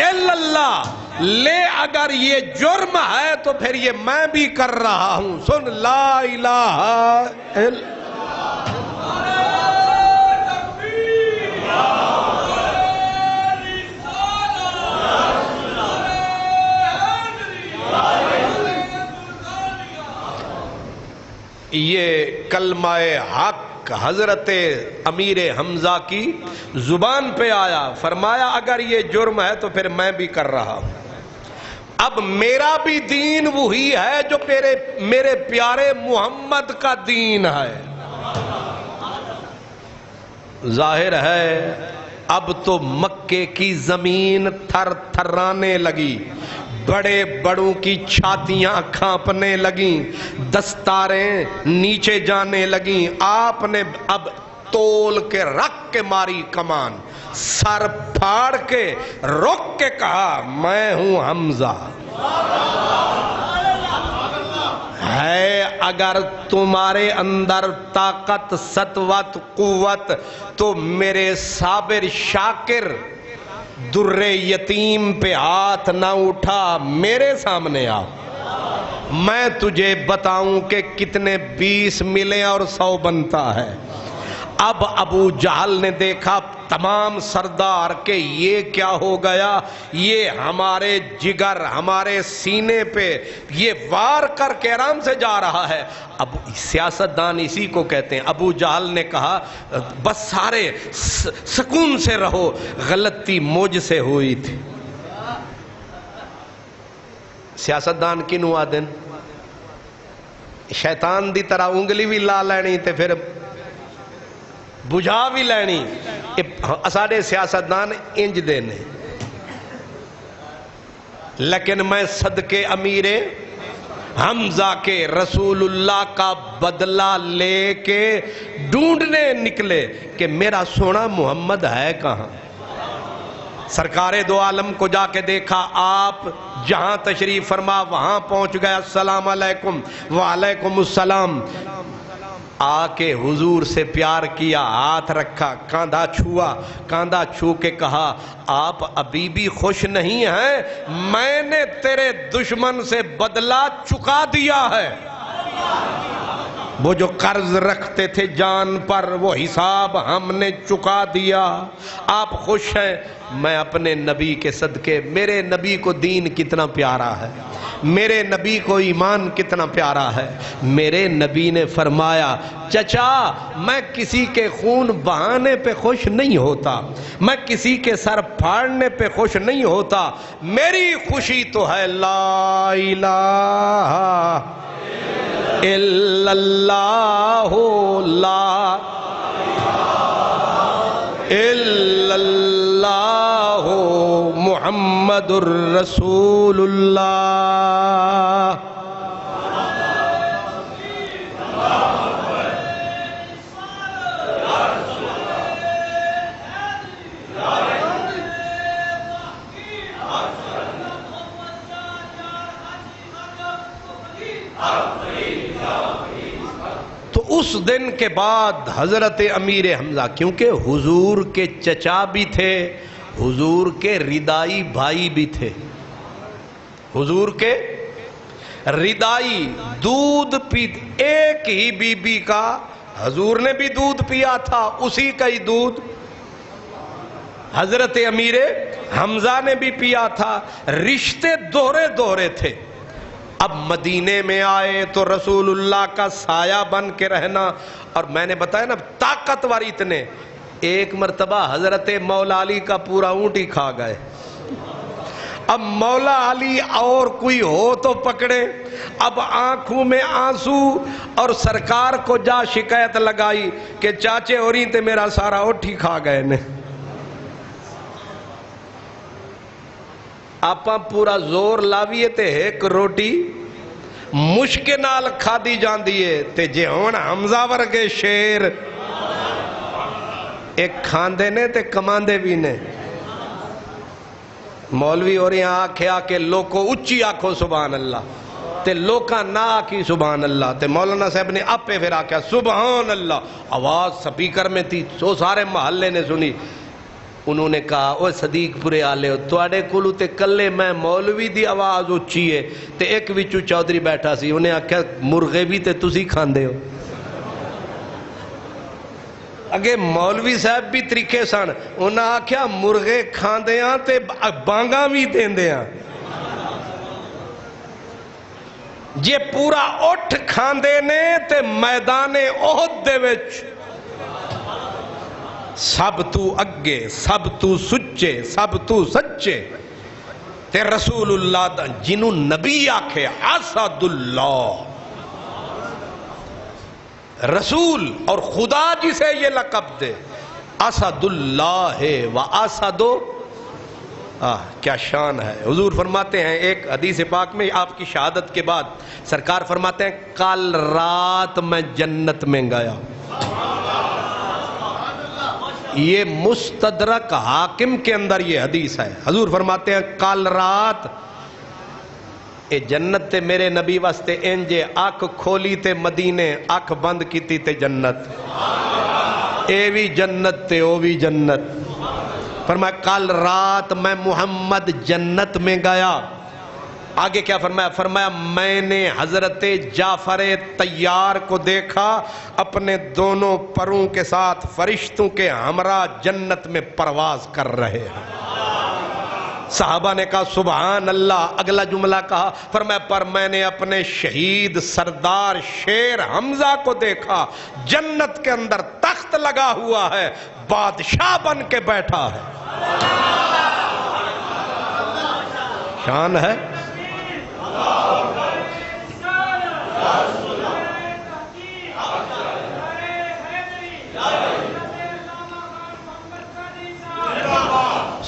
Speaker 4: الا اللہ. لے اگر یہ جرم ہے تو پھر یہ میں بھی کر رہا ہوں. سن لا الہ الا یہ کلمہ حق حضرت امیر حمزہ کی زبان پہ آیا. فرمایا اگر یہ جرم ہے تو پھر میں بھی کر رہا ہوں. اب میرا بھی دین وہی ہے جو میرے پیارے محمد کا دین ہے. ظاہر ہے اب تو مکے کی زمین تھر تھرانے لگی، بڑے بڑوں کی چھاتیاں کھانپنے لگیں، دستاریں نیچے جانے لگیں. آپ نے اب تول کے رکھ کے ماری کمان، سر پھاڑ کے رک کے کہا میں ہوں حمزہ. ہے اگر تمہارے اندر طاقت سطوت قوت تو میرے صابر شاکر در یتیم پہ ہاتھ نہ اٹھا، میرے سامنے آ، میں تجھے بتاؤں کہ کتنے 20 ملے اور 100 بنتا ہے. اب ابو جہل نے دیکھا تمام سردار کہ یہ کیا ہو گیا، یہ ہمارے جگر ہمارے سینے پہ یہ وار کر کے آرام سے جا رہا ہے. اب سیاستدان اسی کو کہتے ہیں. ابو جہل نے کہا بس سارے سکون سے رہو، غلطی مجھ سے ہوئی تھی. سیاستدان کنوں آدن شیطان دی طرح انگلی بھی لا لینی تے پھر بجھا بھی لینی. اساڑے سیاستدان انج دینے، لیکن میں صدقے امیر حمزہ کے رسول اللہ کا بدلہ لے کے ڈھونڈنے نکلے کہ میرا سونا محمد ہے کہاں. سرکار دو عالم کو جا کے دیکھا، آپ جہاں تشریف فرما وہاں پہنچ گیا. السلام علیکم. وعلیکم السلام. آ کے حضور سے پیار کیا، ہاتھ رکھا، کاندھا چھوا، کاندھا چھو کے کہا آپ ابھی بھی خوش نہیں ہیں؟ میں نے تیرے دشمن سے بدلہ چکا دیا ہے. وہ جو قرض رکھتے تھے جان پر وہ حساب ہم نے چکا دیا. آپ خوش ہیں؟ میں اپنے نبی کے صدقے، میرے نبی کو دین کتنا پیارا ہے، میرے نبی کو ایمان کتنا پیارا ہے. میرے نبی نے فرمایا چچا میں کسی کے خون بہانے پہ خوش نہیں ہوتا، میں کسی کے سر پھاڑنے پہ خوش نہیں ہوتا، میری خوشی تو ہے لا الہ الا اللہ لا الا اللہ محمد الرسول اللہ. تو اس دن کے بعد حضرت امیر حمزہ، کیونکہ حضور کے چچا بھی تھے، حضور کے ردائی بھائی بھی تھے، حضور کے ردائی دودھ پی، ایک ہی بی بی کا حضور نے بھی دودھ پیا تھا، اسی کا ہی دودھ حضرت امیر حمزہ نے بھی پیا تھا، رشتے دوہرے دوہرے تھے. اب مدینے میں آئے تو رسول اللہ کا سایہ بن کے رہنا. اور میں نے بتایا نا طاقتور اتنے، ایک مرتبہ حضرت مولا علی کا پورا اونٹ ہی کھا گئے. اب مولا علی اور کوئی ہو تو پکڑے، اب آنکھوں میں آنسو، اور سرکار کو جا شکایت لگائی کہ چاچے اور تے میرا سارا اونٹ ہی کھا گئے نے. آپاں پورا زور لاویے تے ایک روٹی مشکل نال کھا دی جان دیئے تے جے ہون حمزہ ورگے شیر ایک کھاندے نے تے کماندے بھی نے. مولوی اور یہاں آکھے آکے لوکو اچھی آکھو سبحان اللہ تے لوکاں نہ آکھی سبحان اللہ. تے مولانا صاحب نے اپے پھر آکھا سبحان اللہ، آواز سپیکر میں تھی، سو سارے محلے نے سنی. انہوں نے کہا اوہ صدیق پورے آلے ہو توڑے کلو تے کلے میں مولوی دی آواز اچھی ہے. تے ایک وچو چودھری بیٹھا سی، انہیں آکھا مرغے بھی تے تسی کھاندے ہو. اگے مولوی صاحب بھی طریقے سن، انہیں آکھا مرغے کھاندے ہاں تے بانگاں بھی دیندے ہاں. جے پورا اٹھ کھاندے نے تے میدان احد دے وچ سب تو اگے، سب تو سچے، سب تو سچے. تے رسول اللہ دا جنوں نبی آکھے اسد اللہ، رسول اور خدا جسے یہ لقب دے اسد اللہ و اسد، کیا شان ہے۔ حضور فرماتے ہیں ایک حدیث پاک میں آپ کی شہادت کے بعد سرکار فرماتے ہیں کل رات میں جنت میں گیا، یہ مستدرک حاکم کے اندر یہ حدیث ہے۔ حضور فرماتے ہیں کل رات اے جنت تے میرے نبی واسطے انجے اکھ کھولی تے مدینے، اکھ بند کیتی تے جنت، اے بھی جنت تے او بھی جنت۔ فرمایا کل رات میں محمد جنت میں گیا، آگے کیا فرمایا؟ فرمایا میں نے حضرت جعفر طیار کو دیکھا اپنے دونوں پروں کے ساتھ فرشتوں کے ہمراہ جنت میں پرواز کر رہے ہیں۔ صحابہ نے کہا سبحان اللہ، اگلا جملہ کہا، فرمایا پر میں نے اپنے شہید سردار شیر حمزہ کو دیکھا جنت کے اندر تخت لگا ہوا ہے، بادشاہ بن کے بیٹھا ہے۔ شان ہے۔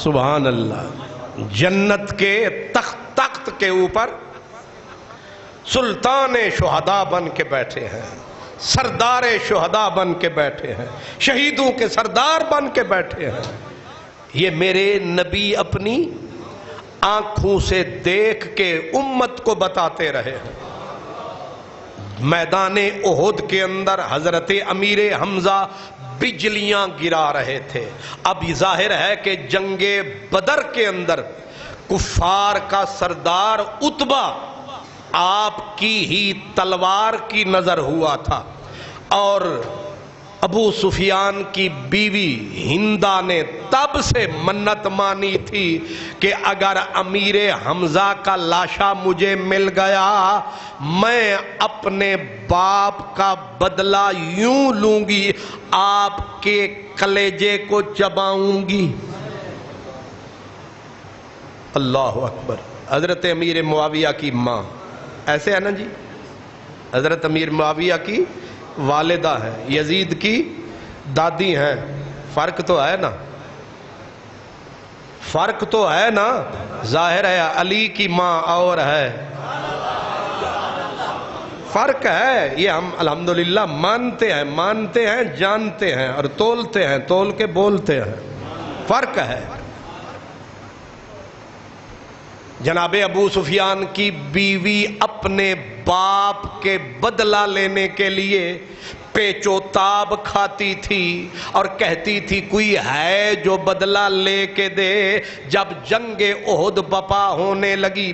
Speaker 4: سبحان اللہ۔ جنت کے تخت کے اوپر سلطان شہداء بن کے بیٹھے ہیں، سردار شہداء بن کے بیٹھے ہیں، شہیدوں کے سردار بن کے بیٹھے ہیں۔ یہ میرے نبی اپنی آنکھوں سے دیکھ کے امت کو بتاتے رہے ہیں۔ میدان احد کے اندر حضرت امیر حمزہ بجلیاں گرا رہے تھے۔ اب یہ ظاہر ہے کہ جنگ بدر کے اندر کفار کا سردار عتبہ آپ کی ہی تلوار کی نظر ہوا تھا، اور ابو سفیان کی بیوی ہندہ نے تب سے منت مانی تھی کہ اگر امیر حمزہ کا لاشا مجھے مل گیا میں اپنے باپ کا بدلہ یوں لوں گی، آپ کے کلیجے کو چباؤں گی۔ اللہ اکبر۔ حضرت امیر معاویہ کی ماں، ایسے ہے نا جی، حضرت امیر معاویہ کی والدہ ہے، یزید کی دادی ہیں، فرق تو ہے نا، فرق تو ہے نا، ظاہر ہے علی کی ماں اور ہے، فرق ہے، یہ ہم الحمدللہ مانتے ہیں جانتے ہیں اور تولتے ہیں، تول کے بولتے ہیں، فرق ہے۔ جناب ابو سفیان کی بیوی اپنے باپ کے بدلہ لینے کے لیے پیچو تاب کھاتی تھی اور کہتی تھی کوئی ہے جو بدلہ لے کے دے۔ جب جنگ احد بپا ہونے لگی،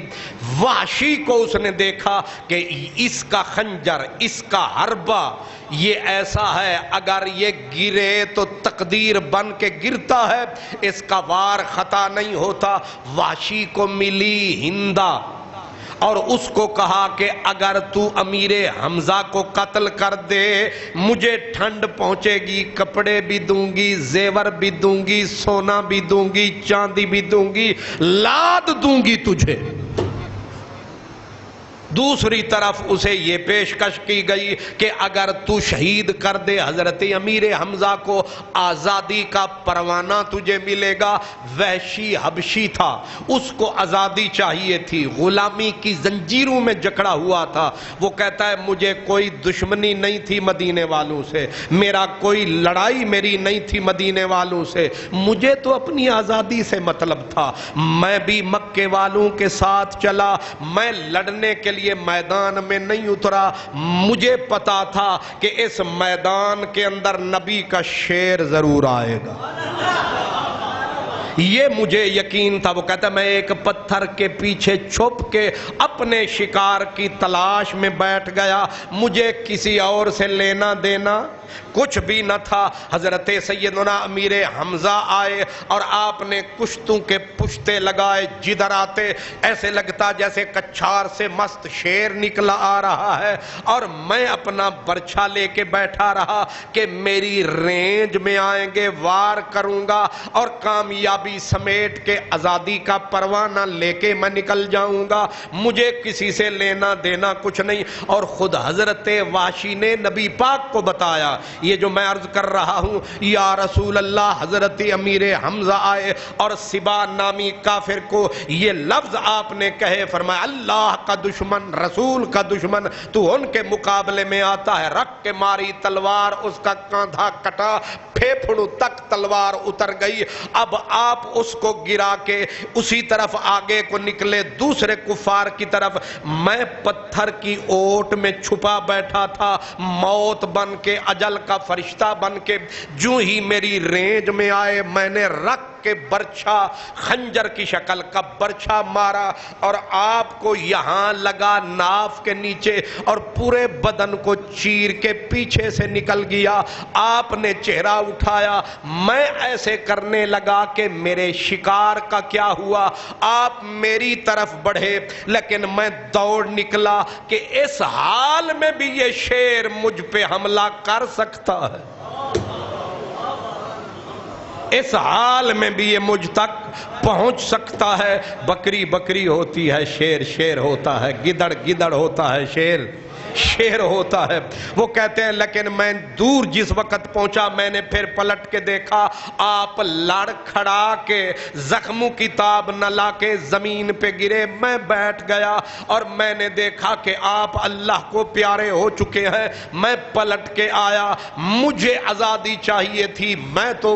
Speaker 4: وحشی کو اس نے دیکھا کہ اس کا خنجر، اس کا حربہ یہ ایسا ہے اگر یہ گرے تو تقدیر بن کے گرتا ہے، اس کا وار خطا نہیں ہوتا۔ وحشی کو ملی ہندہ اور اس کو کہا کہ اگر تو امیر حمزہ کو قتل کر دے مجھے ٹھنڈ پہنچے گی، کپڑے بھی دوں گی، زیور بھی دوں گی، سونا بھی دوں گی، چاندی بھی دوں گی، لاد دوں گی تجھے۔ دوسری طرف اسے یہ پیشکش کی گئی کہ اگر تو شہید کر دے حضرت امیر حمزہ کو آزادی کا پروانہ تجھے ملے گا۔ وحشی حبشی تھا، اس کو آزادی چاہیے تھی، غلامی کی زنجیروں میں جکڑا ہوا تھا۔ وہ کہتا ہے مجھے کوئی دشمنی نہیں تھی مدینے والوں سے، میرا کوئی لڑائی میری نہیں تھی مدینے والوں سے، مجھے تو اپنی آزادی سے مطلب تھا۔ میں بھی مکے والوں کے ساتھ چلا، میں لڑنے کے لیے میدان میں نہیں اترا، مجھے پتا تھا کہ اس میدان کے اندر نبی کا شیر ضرور آئے گا، یہ مجھے یقین تھا۔ وہ کہتا ہے میں ایک پتھر کے پیچھے چھپ کے اپنے شکار کی تلاش میں بیٹھ گیا، مجھے کسی اور سے لینا دینا کچھ بھی نہ تھا. حضرت سیدنا امیر حمزہ آئے اور آپ نے کشتوں کے پشتے لگائے. جدھر آتے ایسے لگتا جیسے کچھار سے مست شیر نکلا آ رہا ہے, اور میں اپنا برچھا لے کے بیٹھا رہا کہ میری رینج میں آئیں گے, وار کروں گا اور کامیابی سمیٹ کے آزادی کا پروانہ لے کے میں نکل جاؤں گا. مجھے کسی سے لینا دینا کچھ نہیں. اور خود حضرت وحشی نے نبی پاک کو بتایا یہ جو میں عرض کر رہا ہوں, یا رسول اللہ, حضرت امیر حمزہ آئے اور سبا نامی کافر کو یہ لفظ آپ نے کہے. فرمایا اللہ کا دشمن, رسول کا دشمن, تو ان کے مقابلے میں آتا ہے. رکھ کے ماری تلوار, اس کا کاندھا کٹا, پھیپھڑوں تک تلوار اتر گئی. اب آپ اس کو گرا کے اسی طرف آگے کو نکلے دوسرے کفار کی طرف. میں پتھر کی اوٹ میں چھپا بیٹھا تھا, موت بن کے, اجل کا فرشتہ بن کے. جو ہی میری رینج میں آئے میں نے رکھ کے برچھا, خنجر کی شکل کا برچھا مارا اور آپ کو یہاں لگا ناف کے نیچے اور پورے بدن کو چیر کے پیچھے سے نکل گیا. آپ نے چہرہ اٹھایا, میں ایسے کرنے لگا کہ میرے شکار کا کیا ہوا. آپ میری طرف بڑھے لیکن میں دوڑ نکلا کہ اس حال میں بھی یہ شیر مجھ پہ حملہ کر سکتا ہے, اس حال میں بھی یہ مجھ تک پہنچ سکتا ہے. بکری بکری ہوتی ہے, شیر شیر ہوتا ہے, گدڑ گدڑ ہوتا ہے, شیر شیر ہوتا ہے. وہ کہتے ہیں لیکن میں دور جس وقت پہنچا میں نے پھر پلٹ کے دیکھا آپ لڑ کھڑا کے زخموں کی تاب نہ لا کے زمین پہ گرے. میں بیٹھ گیا اور میں نے دیکھا کہ آپ اللہ کو پیارے ہو چکے ہیں. میں پلٹ کے آیا, مجھے آزادی چاہیے تھی, میں تو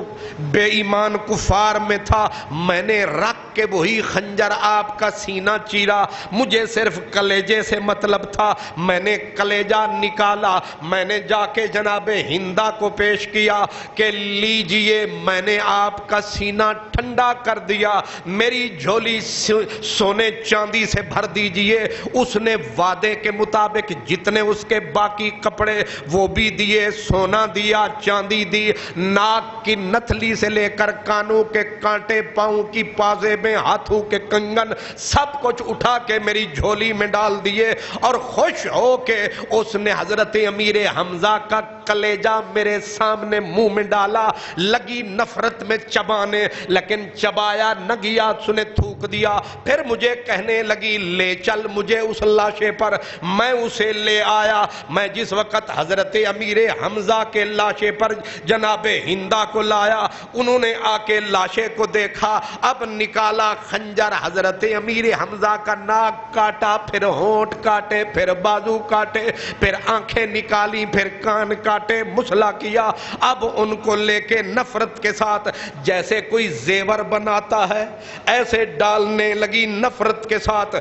Speaker 4: بے ایمان کفار میں تھا. میں نے رکھ کے وہی خنجر آپ کا سینہ چیرا. مجھے صرف کلیجے سے مطلب تھا. میں نے کلیجہ نکالا, میں نے جا کے جناب ہندہ کو پیش کیا کہ لیجئے, میں نے آپ کا سینہ ٹھنڈا کر دیا, میری جھولی سونے چاندی سے بھر دیجئے. اس نے وعدے کے مطابق جتنے اس کے باقی کپڑے وہ بھی دیے, سونا دیا, چاندی دی, ناک کی نتھلی سے لے کر کانوں کے کانٹے, پاؤں کی پازیبیں, ہاتھوں کے کنگن, سب کچھ اٹھا کے میری جھولی میں ڈال دیے. اور خوش ہو کہ اس نے حضرت امیر حمزہ کا کلیجہ میرے سامنے منہ میں ڈالا. لگی نفرت میں چبانے لیکن چبایا نہ گیا, سنے تھوک دیا. پھر مجھے کہنے لگی لے چل مجھے اس لاشے پر. میں اسے لے آیا. میں جس وقت حضرت امیر حمزہ کے لاشے پر جناب ہندہ کو لایا, انہوں نے آ کے لاشے کو دیکھا. اب نکالا خنجر, حضرت امیر حمزہ کا ناک کاٹا, پھر ہونٹ کاٹے, پھر بازو کاٹے, پھر آنکھیں نکالی, پھر کان کاٹے, مسلا کیا. اب ان کو لے کے نفرت کے ساتھ جیسے کوئی زیور بناتا ہے ایسے ڈالنے لگی نفرت کے ساتھ.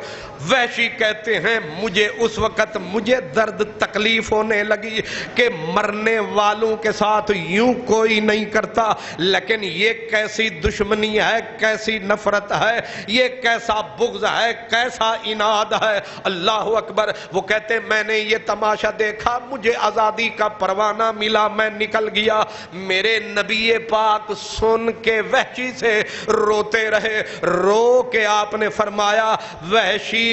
Speaker 4: وحشی کہتے ہیں مجھے اس وقت مجھے درد تکلیف ہونے لگی کہ مرنے والوں کے ساتھ یوں کوئی نہیں کرتا, لیکن یہ کیسی دشمنی ہے, کیسی نفرت ہے, یہ کیسا بغض ہے, کیسا اناد ہے. اللہ اکبر. وہ کہتے ہیں میں نے یہ تماشا دیکھا, مجھے آزادی کا پروانہ ملا, میں نکل گیا. میرے نبی پاک سن کے وحشی سے روتے رہے. رو کے آپ نے فرمایا وحشی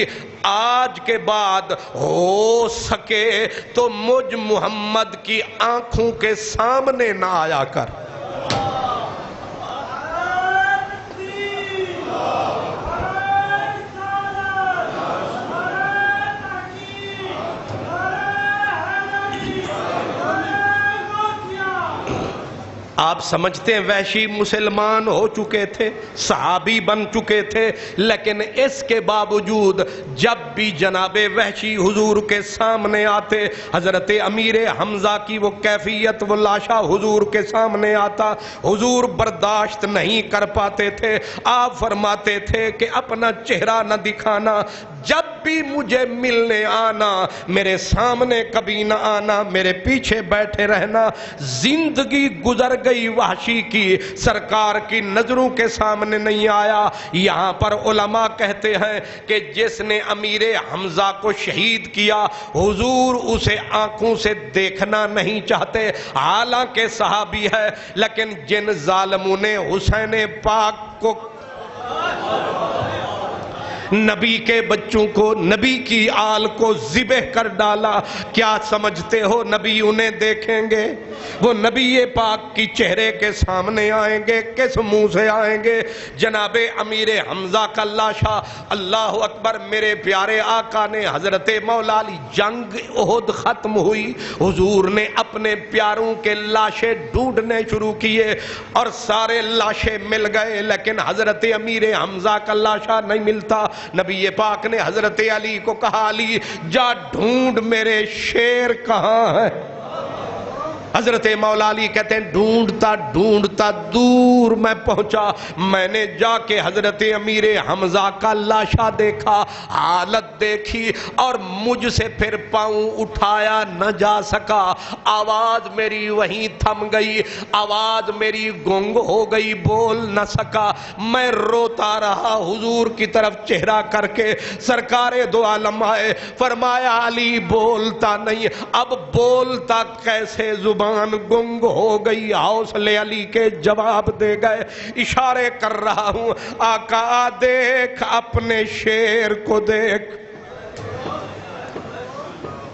Speaker 4: آج کے بعد ہو سکے تو مجھ محمد کی آنکھوں کے سامنے نہ آیا کر. آپ سمجھتے ہیں وحشی مسلمان ہو چکے تھے, صحابی بن چکے تھے, لیکن اس کے باوجود جب بھی جناب وحشی حضور کے سامنے آتے, حضرت امیر حمزہ کی وہ کیفیت, وہ لاشا حضور کے سامنے آتا, حضور برداشت نہیں کر پاتے تھے. آپ فرماتے تھے کہ اپنا چہرہ نہ دکھانا, جب بھی مجھے ملنے آنا میرے سامنے کبھی نہ آنا، میرے پیچھے بیٹھے رہنا۔ زندگی گزر گئی وحشی کی، سرکار کی نظروں کے سامنے نہیں آیا۔ یہاں پر علماء کہتے ہیں کہ جس نے امیر حمزہ کو شہید کیا حضور اسے آنکھوں سے دیکھنا نہیں چاہتے، حالانکہ صحابی ہے، لیکن جن ظالموں نے حسین پاک کو، نبی کے بچوں کو، نبی کی آل کو ذبح کر ڈالا، کیا سمجھتے ہو نبی انہیں دیکھیں گے؟ وہ نبی پاک کی چہرے کے سامنے آئیں گے؟ کس منہ سے آئیں گے؟ جناب امیر حمزہ کا لاشا، اللہ اکبر، میرے پیارے آقا نے، حضرت مولا علی، جنگ احد ختم ہوئی، حضور نے اپنے پیاروں کے لاشیں ڈھونڈنے شروع کیے اور سارے لاشیں مل گئے، لیکن حضرت امیر حمزہ کا لاشا نہیں ملتا۔ نبی پاک نے حضرت علی کو کہا، علی جا ڈھونڈ میرے شیر کہاں ہے؟ حضرت مولا علی کہتے ہیں ڈھونڈتا ڈھونڈتا دور میں پہنچا، میں نے جا کے حضرت امیر حمزہ کا لاشا دیکھا، حالت دیکھی، اور مجھ سے پھر پاؤں اٹھایا نہ جا سکا، آواز میری وہیں تھم گئی، آواز میری گنگ ہو گئی، بول نہ سکا، میں روتا رہا حضور کی طرف چہرہ کر کے۔ سرکار دو عالم آئے، فرمایا علی بولتا نہیں، اب بولتا کیسے؟ زبان گنگ ہو گئی۔ حوصلے علی کے جواب دے گئے، اشارے کر رہا ہوں، آقا دیکھ اپنے شیر کو دیکھ۔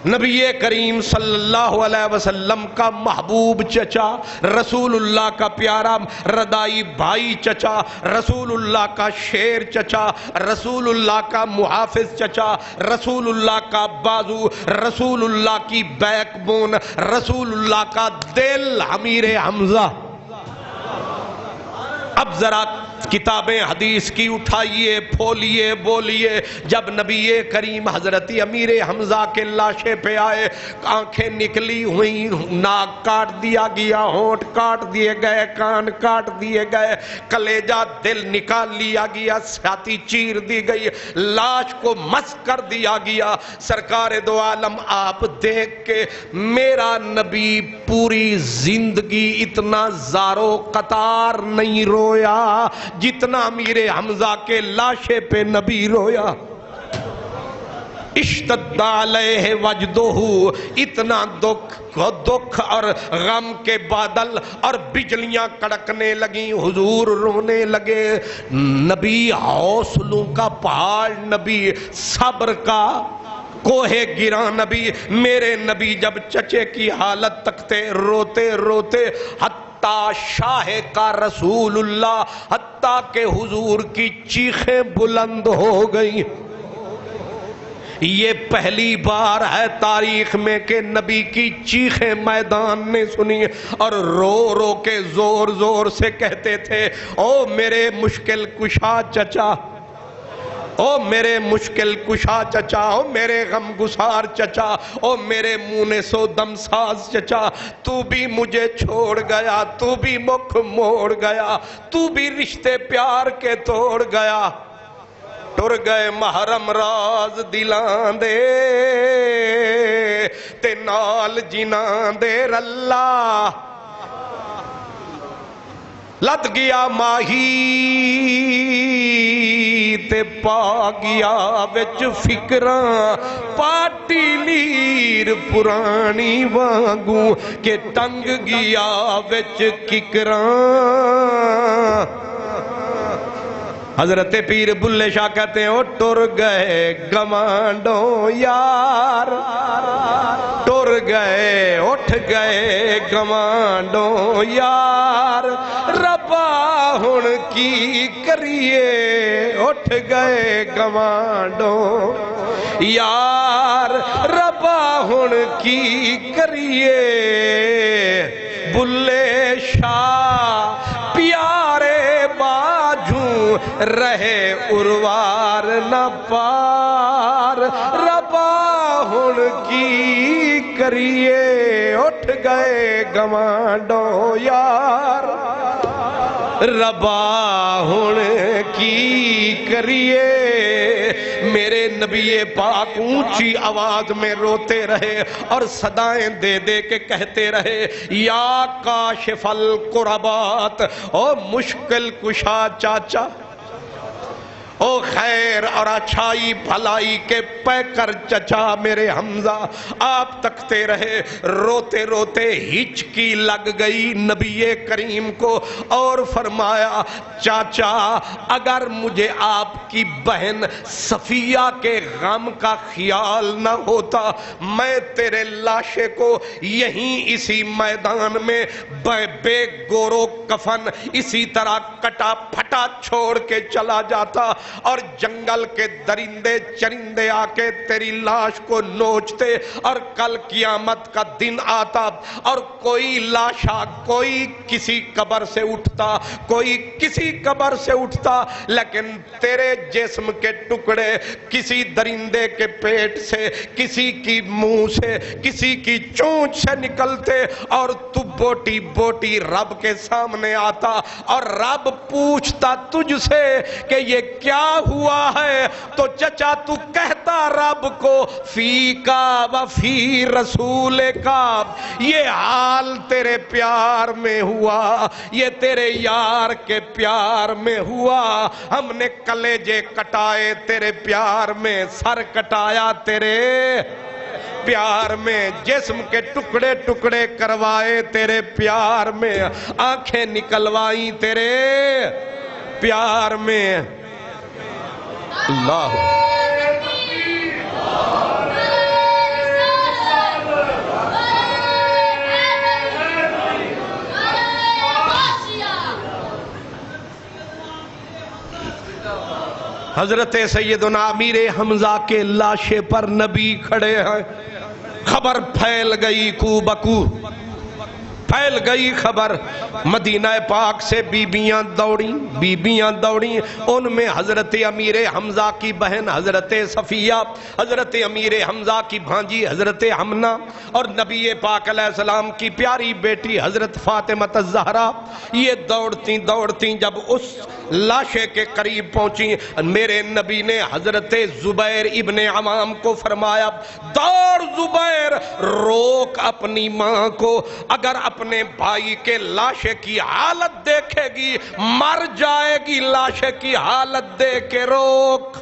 Speaker 4: نبی کریم صلی اللہ علیہ وسلم کا محبوب چچا، رسول اللہ کا پیارا ردائی بھائی چچا، رسول اللہ کا شیر چچا، رسول اللہ کا محافظ چچا، رسول اللہ کا بازو، رسول اللہ کی بیک بون، رسول اللہ کا دل، امیر حمزہ۔ اب ذرا کتابیں حدیث کی اٹھائیے، پھولیے، بولیے۔ جب نبی کریم حضرت امیر حمزہ کے لاشے پہ آئے، آنکھیں نکلی ہوئی، ناک کاٹ دیا گیا، ہونٹ کاٹ دیے گئے، کان کاٹ دیے گئے، کلیجہ دل نکال لیا گیا، چھاتی چیر دی گئی، لاش کو مس کر دیا گیا۔ سرکار دو عالم آپ دیکھ کے، میرا نبی پوری زندگی اتنا زارو قطار نہیں رویا جتنا امیر حمزہ کے لاشے پہ نبی رویا۔ اشتد علیہ وجدہ، اتنا دکھ اور غم کے بادل اور بجلیاں کڑکنے لگیں، حضور رونے لگے۔ نبی حوصلوں کا پہاڑ، نبی صبر کا کوہ گراں نبی، میرے نبی جب چچے کی حالت تکتے، روتے روتے، حتیٰ شاہ کا رسول اللہ، حتیٰ کہ حضور کی چیخیں بلند ہو گئی۔ یہ پہلی بار ہے تاریخ میں کہ نبی کی چیخیں میدان نے سنی، اور رو رو کے زور زور سے کہتے تھے، او میرے مشکل کشا چچا، او میرے مشکل کشا چچا، او میرے غم گسار چچا، او میرے مونے سو دم ساز چچا، تو بھی مجھے چھوڑ گیا، تو بھی مکھ موڑ گیا، تو بھی رشتے پیار کے توڑ گیا، ٹر گئے محرم راز دلان دے تے نال جنان دے رلا، لد گیا ماہی تے پا گیا وچ فکراں، پاٹی لیر پرانی وانگوں کہ ٹنگ گیا وچ ککراں۔ حضرت پیر بلے شاہ کہتے ہیں، او ٹر گئے گمانڈوں یار، ٹر گئے اٹھ گئے گمانڈوں یار، ربا ہن کی کریے، اٹھ گئے گمانڈوں یار، ربا ہن کی کریے۔ بلے شاہ پیارے باجوں رہے اروار نہ پار، ربا ہن کی کریے، اٹھ گئے گمانڈوں یار، ربا ہن کی کریے۔ میرے نبی پاک اونچی آواز میں روتے رہے اور صدائیں دے دے کے کہتے رہے یا کاشف القربات، او مشکل کشا چاچا، او خیر اور اچھائی بھلائی کے پیکر چچا میرے حمزہ۔ آپ تکتے رہے، روتے روتے ہچکی لگ گئی نبی کریم کو اور فرمایا چاچا اگر مجھے آپ کی بہن صفیہ کے غم کا خیال نہ ہوتا میں تیرے لاشے کو یہیں اسی میدان میں بے گورو کفن اسی طرح کٹا پھٹا چھوڑ کے چلا جاتا اور جنگل کے درندے چرندے آ کے تیری لاش کو نوچتے اور کل قیامت کا دن آتا اور کوئی لاشا کوئی کسی قبر سے اٹھتا کوئی کسی قبر سے اٹھتا لیکن تیرے جسم کے ٹکڑے کسی درندے کے پیٹ سے کسی کی منہ سے کسی کی چونچ سے نکلتے اور تو بوٹی بوٹی رب کے سامنے آتا اور رب پوچھتا تجھ سے کہ یہ کیا ہوا ہے تو چچا تو کہتا رب کو فی کا و فی رسول کا، یہ حال تیرے پیار میں ہوا، یہ تیرے یار کے پیار میں ہوا، ہم نے کلیجے کٹائے تیرے پیار میں، سر کٹایا تیرے پیار میں، جسم کے ٹکڑے ٹکڑے کروائے تیرے پیار میں، آنکھیں نکلوائیں تیرے پیار میں۔ اللہ حضرت سیدنا امیر حمزہ کے لاشے پر نبی کھڑے ہیں، خبر پھیل گئی کو بکو، پھیل گئی خبر، مدینہ پاک سے بیبیاں دوڑیں، ان میں حضرت امیر حمزہ کی بہن حضرت صفیہ، حضرت امیر حمزہ کی بھانجی حضرت حمنہ اور نبی پاک علیہ السلام کی پیاری بیٹی حضرت فاطمہ الزہرا، یہ دوڑتیں جب اس لاشے کے قریب پہنچی میرے نبی نے حضرت زبیر ابن عوام کو فرمایا دوڑ زبیر، روک اپنی ماں کو، اگر اپنے بھائی کے لاشے کی حالت دیکھے گی مر جائے گی، لاشے کی حالت دیکھ کے روک۔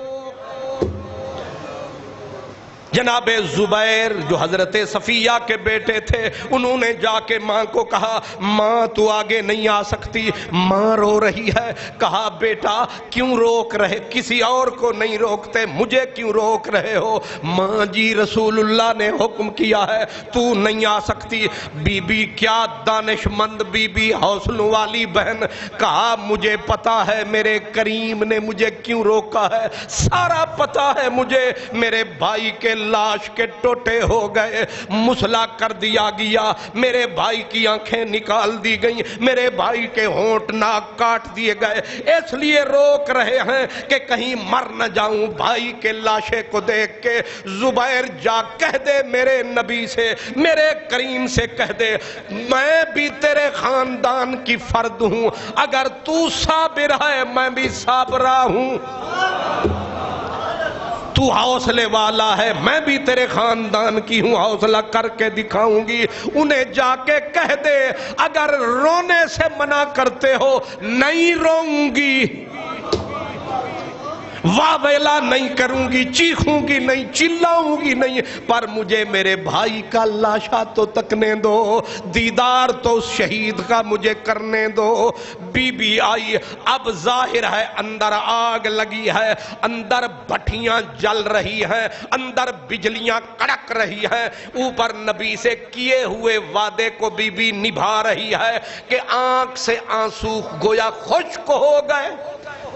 Speaker 4: جناب زبیر جو حضرت صفیہ کے بیٹے تھے انہوں نے جا کے ماں کو کہا ماں تو آگے نہیں آ سکتی، ماں رو رہی ہے، کہا بیٹا کیوں روک رہے، کسی اور کو نہیں روکتے مجھے کیوں روک رہے ہو؟ ماں جی رسول اللہ نے حکم کیا ہے تو نہیں آ سکتی۔ بی بی کیا دانش مند بی بی، حوصلوں والی بہن، کہا مجھے پتا ہے میرے کریم نے مجھے کیوں روکا ہے، سارا پتا ہے مجھے، میرے بھائی کے لاش کے ٹوٹے ہو گئے، مسلح کر دیا گیا، میرے بھائی کی آنکھیں نکال دی گئیں، میرے بھائی کے ہونٹ ناک کاٹ دیے گئے، اس لیے روک رہے ہیں کہ کہیں مر نہ جاؤں بھائی کے لاشے کو دیکھ کے۔ زبیر جا کہہ دے میرے نبی سے، میرے کریم سے کہہ دے میں بھی تیرے خاندان کی فرد ہوں، اگر تو صابر ہے میں بھی صابرہ ہوں، تو حوصلے والا ہے میں بھی تیرے خاندان کی ہوں، حوصلہ کر کے دکھاؤں گی۔ انہیں جا کے کہہ دے اگر رونے سے منع کرتے ہو نہیں روؤں گی، واویلا نہیں کروں گی، چیخوں گی نہیں، چلاؤں گی نہیں، پر مجھے میرے بھائی کا لاشا تو تکنے دو، دیدار تو شہید کا مجھے کرنے دو۔ بی بی آئی، اب ظاہر ہے اندر آگ لگی ہے، اندر بھٹیاں جل رہی ہیں، اندر بجلیاں کڑک رہی ہیں، اوپر نبی سے کیے ہوئے وعدے کو بی بی نبھا رہی ہے کہ آنکھ سے آنسو گویا خشک ہو گئے،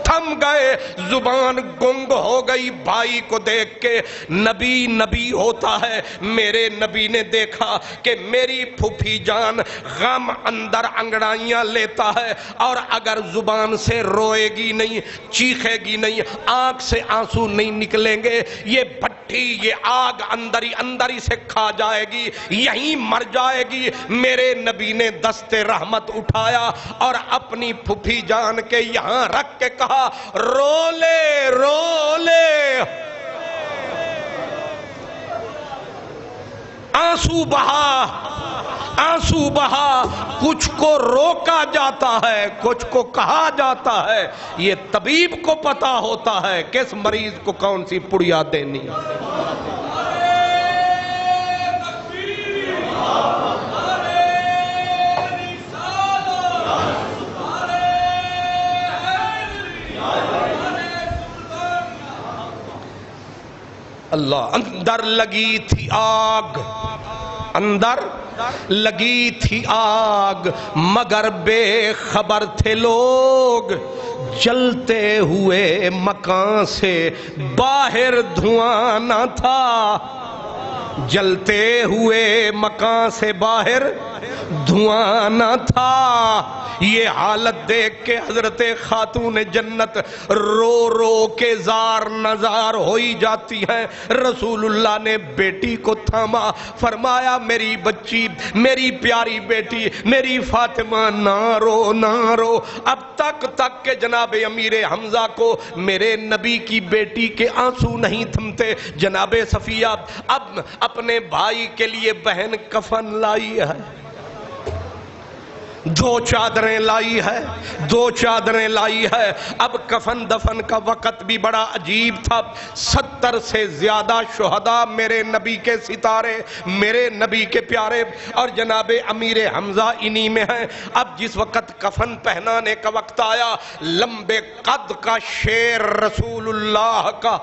Speaker 4: تھم گئے، زبان گنگ ہو گئی بھائی کو دیکھ کے۔ نبی نبی ہوتا ہے، میرے نبی نے دیکھا کہ میری پھوپھی جان غم اندر انگڑائیاں لیتا ہے اور اگر زبان سے روئے گی نہیں، چیخے گی نہیں، آنکھ سے آنسو نہیں نکلیں گے، یہ بھٹی یہ آگ اندری سے کھا جائے گی، یہیں مر جائے گی۔ میرے نبی نے دست رحمت اٹھایا اور اپنی پھوپھی جان کے یہاں رکھ کے کہا رو لے آنسو بہا، کچھ کو روکا جاتا ہے، کچھ کو کہا جاتا ہے، یہ طبیب کو پتا ہوتا ہے کس مریض کو کون سی پڑیا دینی۔ اللہ، اندر لگی تھی آگ، اندر لگی تھی آگ، مگر بے خبر تھے لوگ، جلتے ہوئے مکان سے باہر دھواں نہ تھا، جلتے ہوئے مکان سے باہر دھواں نہ تھا۔ یہ حالت دیکھ کے حضرت خاتون جنت رو رو کے زار نزار ہوئی جاتی ہیں۔ رسول اللہ نے بیٹی کو تھاما، فرمایا میری بچی، میری پیاری بیٹی، میری فاطمہ، نہ رو نہ رو۔ اب تک کہ جناب امیر حمزہ کو میرے نبی کی بیٹی کے آنسو نہیں تھمتے۔ جناب صفیہ اب اپنے بھائی کے لیے بہن کفن لائی ہے، دو چادریں لائی ہے۔ اب کفن دفن کا وقت بھی بڑا عجیب تھا۔ 70 سے زیادہ شہداء میرے نبی کے ستارے، میرے نبی کے پیارے، اور جناب امیر حمزہ انہی میں ہیں۔ اب جس وقت کفن پہنانے کا وقت آیا، لمبے قد کا شیر رسول اللہ کا،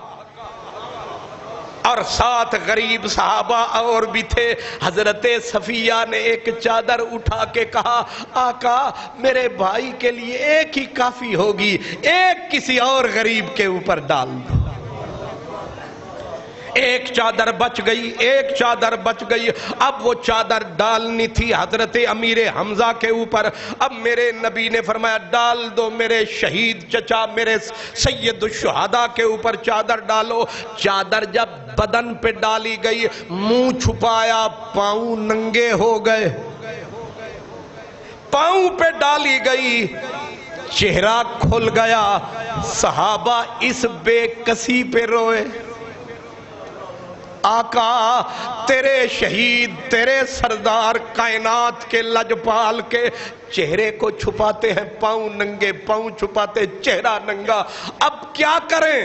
Speaker 4: اور ساتھ غریب صحابہ اور بھی تھے۔ حضرت صفیہ نے ایک چادر اٹھا کے کہا، آقا میرے بھائی کے لیے ایک ہی کافی ہوگی، ایک کسی اور غریب کے اوپر ڈال دو۔ ایک چادر بچ گئی۔ اب وہ چادر ڈالنی تھی حضرت امیر حمزہ کے اوپر۔ اب میرے نبی نے فرمایا ڈال دو میرے شہید چچا، میرے سید الشہداء کے اوپر چادر ڈالو۔ چادر جب بدن پہ ڈالی گئی، منہ چھپایا، پاؤں ننگے ہو گئے۔ پاؤں پہ ڈالی گئی، چہرہ کھل گیا۔ صحابہ اس بے کسی پہ روئے۔ آقا تیرے شہید، تیرے سردار کائنات کے لجپال کے چہرے کو چھپاتے ہیں، پاؤں ننگے، پاؤں چھپاتے، چہرہ ننگا، اب کیا کریں؟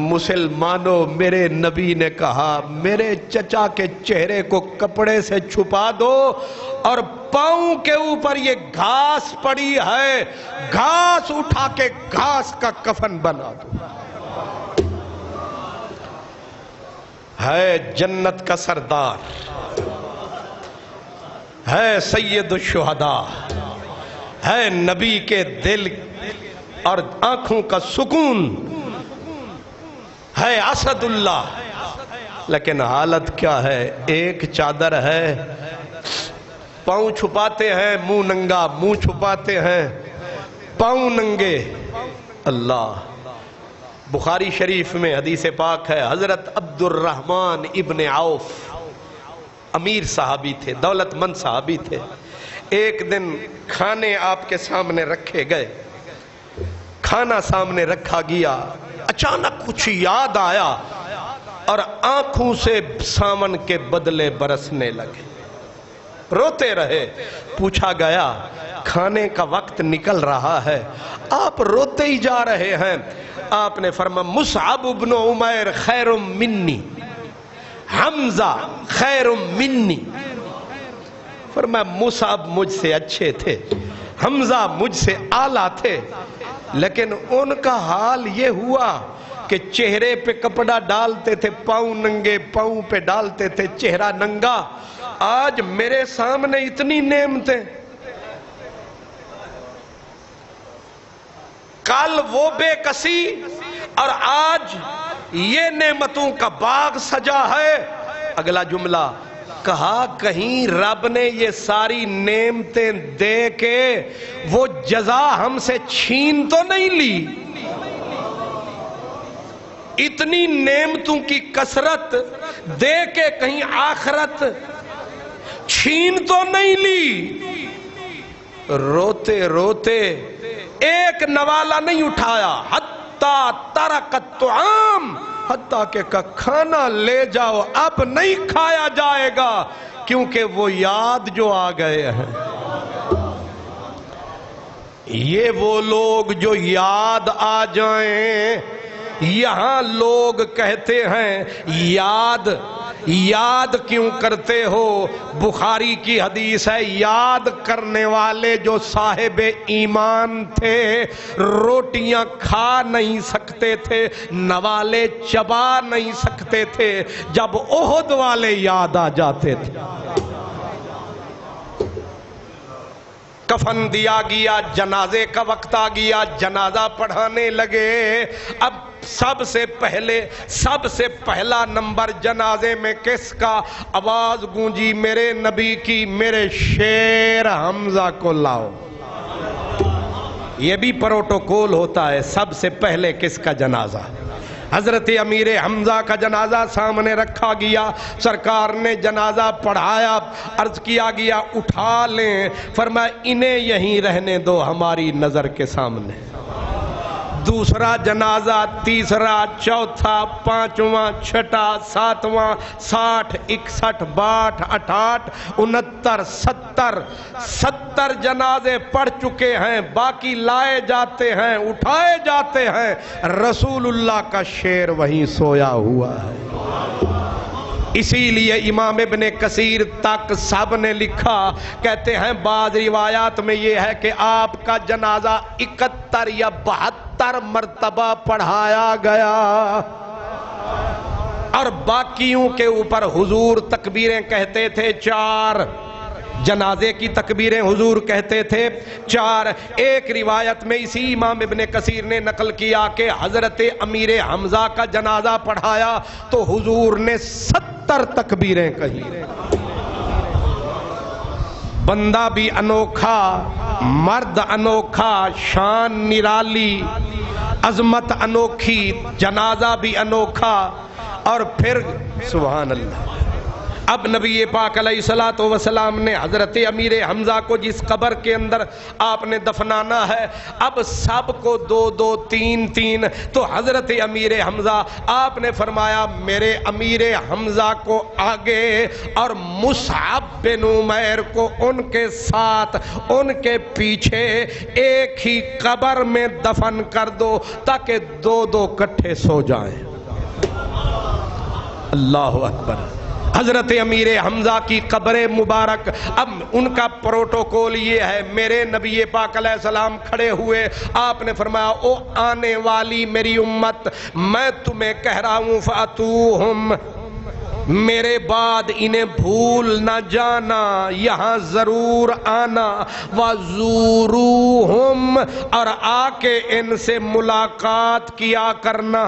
Speaker 4: مسلمانوں، میرے نبی نے کہا میرے چچا کے چہرے کو کپڑے سے چھپا دو، اور پاؤں کے اوپر یہ گھاس پڑی ہے، گھاس اٹھا کے گھاس کا کفن بنا دو۔ ہے جنت کا سردار، ہے سید الشہداء، ہے نبی کے دل اور آنکھوں کا سکون، ہے اسد اللہ، لیکن حالت کیا ہے؟ ایک چادر ہے، پاؤں چھپاتے ہیں، منہ ننگا، منہ چھپاتے ہیں، پاؤں ننگے۔ اللہ، بخاری شریف میں حدیث پاک ہے، حضرت عبد الرحمن ابن عوف امیر صحابی تھے، دولت مند صحابی تھے۔ ایک دن کھانے آپ کے سامنے رکھے گئے، کھانا سامنے رکھا گیا، اچانک کچھ یاد آیا اور آنکھوں سے ساون کے بدلے برسنے لگے، روتے رہے۔ پوچھا گیا کھانے کا وقت نکل رہا ہے، آپ روتے ہی جا رہے ہیں؟ آپ نے فرمایا مصعب بن عمیر خیر منی، حمزہ خیر منی۔ فرمایا مصعب مجھ سے اچھے تھے، حمزہ مجھ سے اعلیٰ تھے، لیکن ان کا حال یہ ہوا کہ چہرے پہ کپڑا ڈالتے تھے، پاؤں ننگے، پاؤں پہ ڈالتے تھے، چہرہ ننگا۔ آج میرے سامنے اتنی نعمتیں، کل وہ بے کسی، اور آج یہ نعمتوں کا باغ سجا ہے۔ اگلا جملہ کہا کہیں رب نے یہ ساری نعمتیں دے کے وہ جزا ہم سے چھین تو نہیں لی؟ اتنی نعمتوں کی کثرت دے کے کہیں آخرت چھین تو نہیں لی؟ روتے روتے ایک نوالہ نہیں اٹھایا، حتی ترک الطعام، حتیٰ کہ کھانا لے جاؤ اب نہیں کھایا جائے گا، کیونکہ وہ یاد جو آ گئے ہیں۔ یہ وہ لوگ جو یاد آ جائیں، یہاں لوگ کہتے ہیں یاد کیوں کرتے ہو؟ بخاری کی حدیث ہے، یاد کرنے والے جو صاحب ایمان تھے روٹیاں کھا نہیں سکتے تھے، نوالے چبا نہیں سکتے تھے، جب احد والے یاد آ جاتے تھے۔ کفن دیا گیا، جنازے کا وقت آ گیا، جنازہ پڑھانے لگے۔ اب سب سے پہلا نمبر جنازے میں کس کا؟ آواز گونجی میرے نبی کی، میرے شیر حمزہ کو لاؤ۔ یہ بھی پروٹوکول ہوتا ہے، سب سے پہلے کس کا جنازہ؟ حضرت امیر حمزہ کا جنازہ سامنے رکھا گیا، سرکار نے جنازہ پڑھایا، عرض کیا گیا اٹھا لیں، فرمایا انہیں یہیں رہنے دو ہماری نظر کے سامنے۔ دوسرا جنازہ، تیسرا، چوتھا، پانچواں، چھٹا، ساتواں، 60، 61، 62، 68، 69، 70 جنازے پڑھ چکے ہیں، باقی لائے جاتے ہیں، اٹھائے جاتے ہیں، رسول اللہ کا شیر وہیں سویا ہوا ہے۔ اسی لیے امام ابن کثیر تک سب نے لکھا، کہتے ہیں بعض روایات میں یہ ہے کہ آپ کا جنازہ 71 یا 72 مرتبہ پڑھایا گیا، اور باقیوں کے اوپر حضور تکبیریں کہتے تھے 4، جنازے کی تکبیریں حضور کہتے تھے 4۔ ایک روایت میں اسی امام ابن کثیر نے نقل کیا کہ حضرت امیر حمزہ کا جنازہ پڑھایا تو حضور نے 70 تکبیریں کہی۔ بندہ بھی انوکھا، مرد انوکھا، شان نرالی، عظمت انوکھی، جنازہ بھی انوکھا، اور پھر سبحان اللہ۔ اب نبی پاک علیہ الصلوۃ والسلام نے حضرت امیر حمزہ کو جس قبر کے اندر آپ نے دفنانا ہے، اب سب کو 2-2، 3-3، تو حضرت امیر حمزہ آپ نے فرمایا میرے امیر حمزہ کو آگے اور مصعب بن عمیر کو ان کے ساتھ ان کے پیچھے ایک ہی قبر میں دفن کر دو تاکہ 2-2 کٹھے سو جائیں۔ اللہ اکبر۔ حضرت امیر حمزہ کی قبر مبارک، اب ان کا پروٹوکول یہ ہے، میرے نبی پاک علیہ السلام کھڑے ہوئے، آپ نے فرمایا او آنے والی میری امت، میں تمہیں کہہ رہا ہوں فاتوہم، میرے بعد انہیں بھول نہ جانا، یہاں ضرور آنا، وزوروہم، اور آ کے ان سے ملاقات کیا کرنا،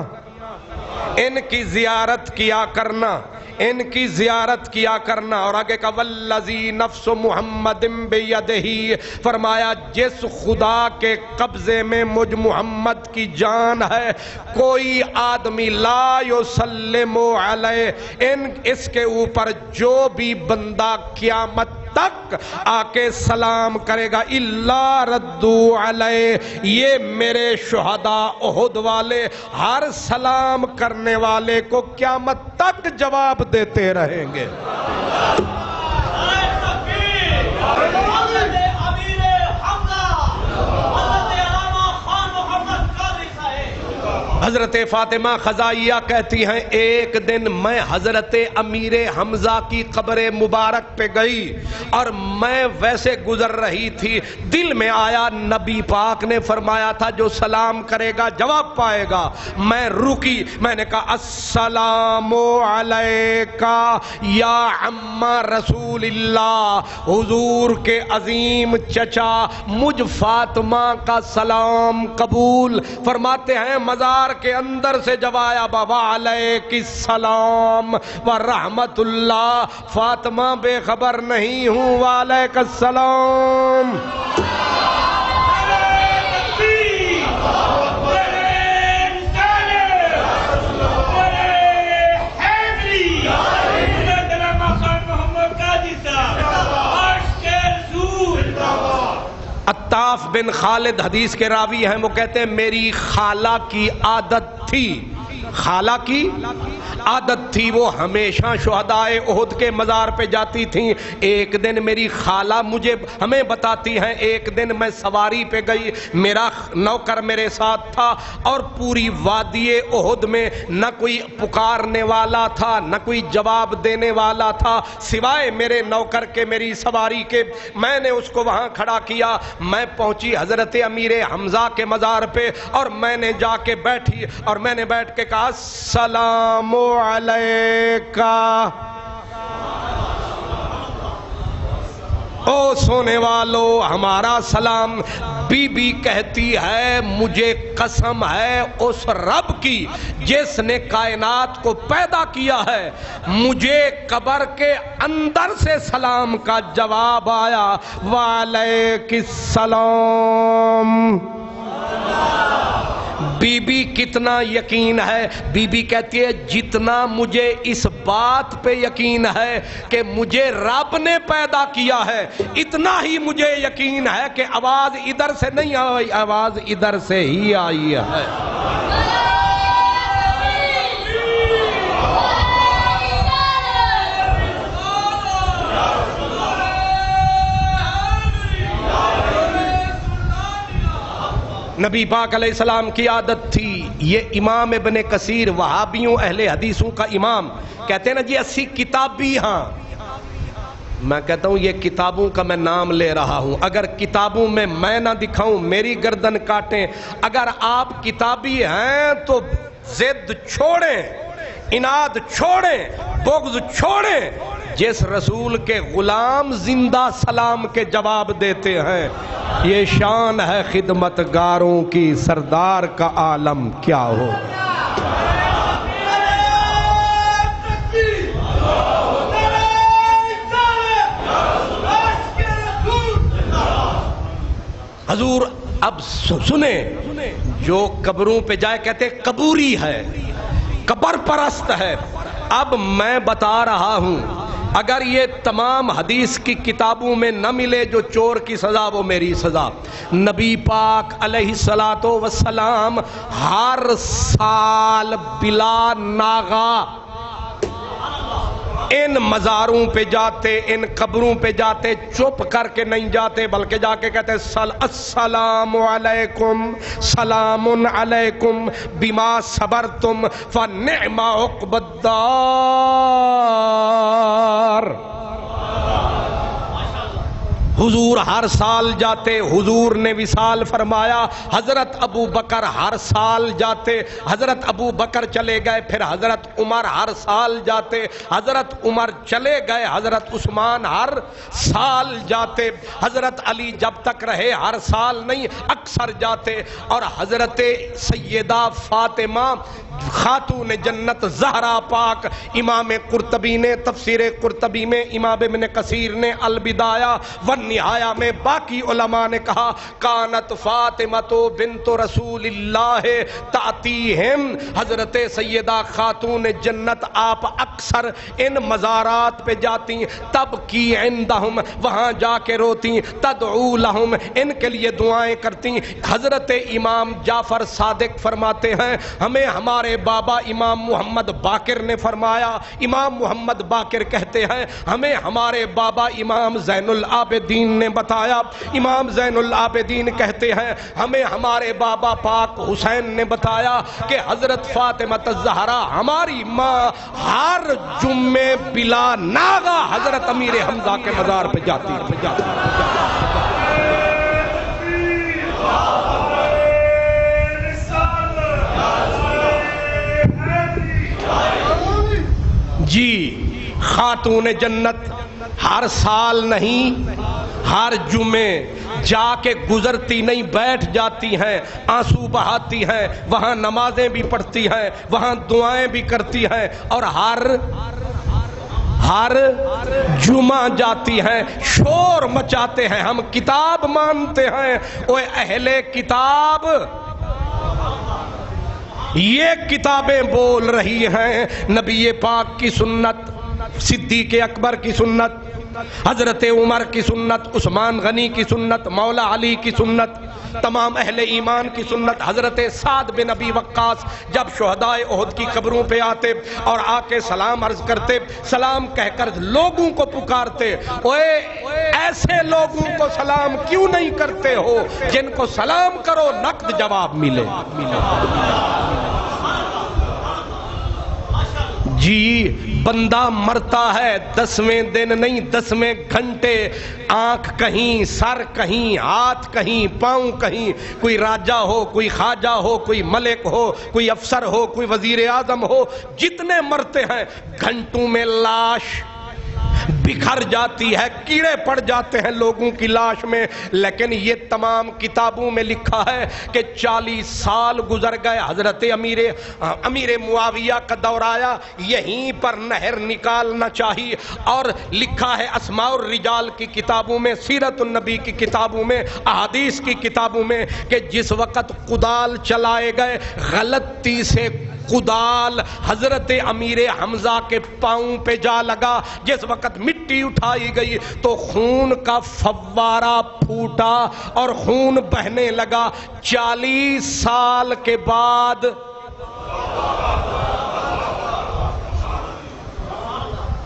Speaker 4: ان کی زیارت کیا کرنا، ان کی زیارت کیا کرنا۔ اور آگے کا والذی نفس محمد بیدہ، فرمایا جس خدا کے قبضے میں مجھ محمد کی جان ہے، کوئی آدمی لا یسلم علیہ، اس کے اوپر جو بھی بندہ قیامت تک آ کے سلام کرے گا الا ردو علیہ، یہ میرے شہداء احد والے ہر سلام کرنے والے کو قیامت تک جواب دیتے رہیں گے۔ حضرت فاطمہ خزائیہ کہتی ہیں ایک دن میں حضرت امیر حمزہ کی قبر مبارک پہ گئی اور میں ویسے گزر رہی تھی، دل میں آیا نبی پاک نے فرمایا تھا جو سلام کرے گا جواب پائے گا، میں رکی، میں نے کہا السلام علیکہ یا عم رسول اللہ، حضور کے عظیم چچا مجھ فاطمہ کا سلام قبول۔ فرماتے ہیں مزار کے اندر سے جب آیا بابا علیک السلام ورحمت اللہ، فاطمہ بے خبر نہیں ہوں، وعلیک السلام۔ عطاف بن خالد حدیث کے راوی ہیں، وہ کہتے ہیں میری خالہ کی عادت تھی خالہ کی عادت تھی وہ ہمیشہ شہدائے احد کے مزار پہ جاتی تھیں. ایک دن میری خالہ مجھے ہمیں بتاتی ہیں ایک دن میں سواری پہ گئی, میرا نوکر میرے ساتھ تھا اور پوری وادی احد میں نہ کوئی پکارنے والا تھا نہ کوئی جواب دینے والا تھا سوائے میرے نوکر کے, میری سواری کے. میں نے اس کو وہاں کھڑا کیا, میں پہنچی حضرت امیر حمزہ کے مزار پہ اور میں نے جا کے بیٹھی اور میں نے بیٹھ کے کہا السلام علیکہ. او سونے والو ہمارا سلام. بی بی کہتی ہے مجھے قسم ہے اس رب کی جس نے کائنات کو پیدا کیا ہے, مجھے قبر کے اندر سے سلام کا جواب آیا وعلیکم السلام. بی بی کتنا یقین ہے؟ بی بی کہتی ہے جتنا مجھے اس بات پہ یقین ہے کہ مجھے رب نے پیدا کیا ہے اتنا ہی مجھے یقین ہے کہ آواز ادھر سے نہیں آئی, آواز ادھر سے ہی آئی ہے. نبی پاک علیہ السلام کی عادت تھی. یہ امام ابن کثیر وہابیوں اہل حدیثوں کا امام کہتے ہیں نا جی 80 کتابی. ہاں میں کہتا ہوں یہ کتابوں کا میں نام لے رہا ہوں, اگر کتابوں میں میں نہ دکھاؤں میری گردن کاٹیں. اگر آپ کتابی ہیں تو ضد چھوڑیں, اناد چھوڑیں, بغض چھوڑیں. جس رسول کے غلام زندہ سلام کے جواب دیتے ہیں یہ شان ہے خدمت گاروں کی, سردار کا عالم کیا ہو. حضور اب سنیں, جو قبروں پہ جائے کہتے قبوری ہے, قبر پرست ہے. اب میں بتا رہا ہوں اگر یہ تمام حدیث کی کتابوں میں نہ ملے جو چور کی سزا وہ میری سزا. نبی پاک علیہ الصلوۃ والسلام ہر سال بلا ناغا ان مزاروں پہ جاتے, ان قبروں پہ جاتے, چپ کر کے نہیں جاتے بلکہ جا کے کہتے السلام علیکم سلام علیکم بما صبرتم فنعم عقبی الدار. حضور ہر سال جاتے, حضور نے وصال فرمایا. حضرت ابو بکر ہر سال جاتے, حضرت ابو بکر چلے گئے, پھر حضرت عمر ہر سال جاتے, حضرت عمر چلے گئے, حضرت عثمان ہر سال جاتے, حضرت علی جب تک رہے ہر سال نہیں اکثر جاتے, اور حضرت سیدہ فاطمہ خاتون جنت زہرا پاک. امام قرطبی نے تفسیر قرطبی میں, امام ابن کثیر نے البدایہ والنہایہ میں, باقی علماء نے کہا کانت فاطمہ بنت رسول اللہ تأتیہم. حضرت سیدہ خاتون جنت آپ اکثر ان مزارات پہ جاتی, تب کی عندہم وہاں جا کے روتی, تدعو لہم ان کے لیے دعائیں کرتی. حضرت امام جعفر صادق فرماتے ہیں ہمیں ہمارے بابا امام محمد باقر نے فرمایا. امام محمد باقر کہتے ہیں ہمیں ہمارے بابا امام زین العابدین نے بتایا. امام زین العابدین کہتے ہیں ہمیں ہمارے بابا پاک حسین نے بتایا کہ حضرت فاطمہ الزہرا ہماری ماں ہر جمعے بلا ناغا حضرت امیر حمزہ کے مزار پہ جاتی. جی خاتون جنت ہر سال نہیں ہر جمعے جا کے گزرتی نہیں, بیٹھ جاتی ہیں, آنسو بہاتی ہیں, وہاں نمازیں بھی پڑھتی ہیں, وہاں دعائیں بھی کرتی ہیں, اور ہر جمعہ جاتی ہیں, شور مچاتے ہیں. ہم کتاب مانتے ہیں, اوہ اہل کتاب یہ کتابیں بول رہی ہیں. نبی پاک کی سنت, صدیق اکبر کی سنت, حضرت عمر کی سنت، عثمان غنی کی سنت، مولا علی کی سنت، تمام اہل ایمان کی سنت. حضرت سعد بن ابی وقاص جب شہدائے احد کی قبروں پہ آتے اور آ کے سلام عرض کرتے، سلام کہہ کر لوگوں کو پکارتے، اوے ایسے لوگوں کو سلام کیوں نہیں کرتے ہو جن کو سلام کرو نقد جواب ملے. جی بندہ مرتا ہے 10ویں دن نہیں 10ویں گھنٹے، آنکھ کہیں، سر کہیں، ہاتھ کہیں، پاؤں کہیں، کوئی راجہ ہو، کوئی خواجہ ہو، کوئی ملک ہو، کوئی افسر ہو، کوئی وزیر اعظم ہو، جتنے مرتے ہیں گھنٹوں میں لاش بکھر جاتی ہے، کیڑے پڑ جاتے ہیں لوگوں کی لاش میں. لیکن یہ تمام کتابوں میں لکھا ہے کہ 40 سال گزر گئے، حضرت امیر معاویہ کا دور آیا، یہیں پر نہر نکالنا چاہیے. اور لکھا ہے اسماء الرجال کی کتابوں میں، سیرت النبی کی کتابوں میں، احادیث کی کتابوں میں کہ جس وقت کدال چلائے گئے، غلطی سے کدال حضرت امیر حمزہ کے پاؤں پہ جا لگا. جس وقت مٹی اٹھائی گئی تو خون کا فوارہ پھوٹا اور خون بہنے لگا. 40 سال کے بعد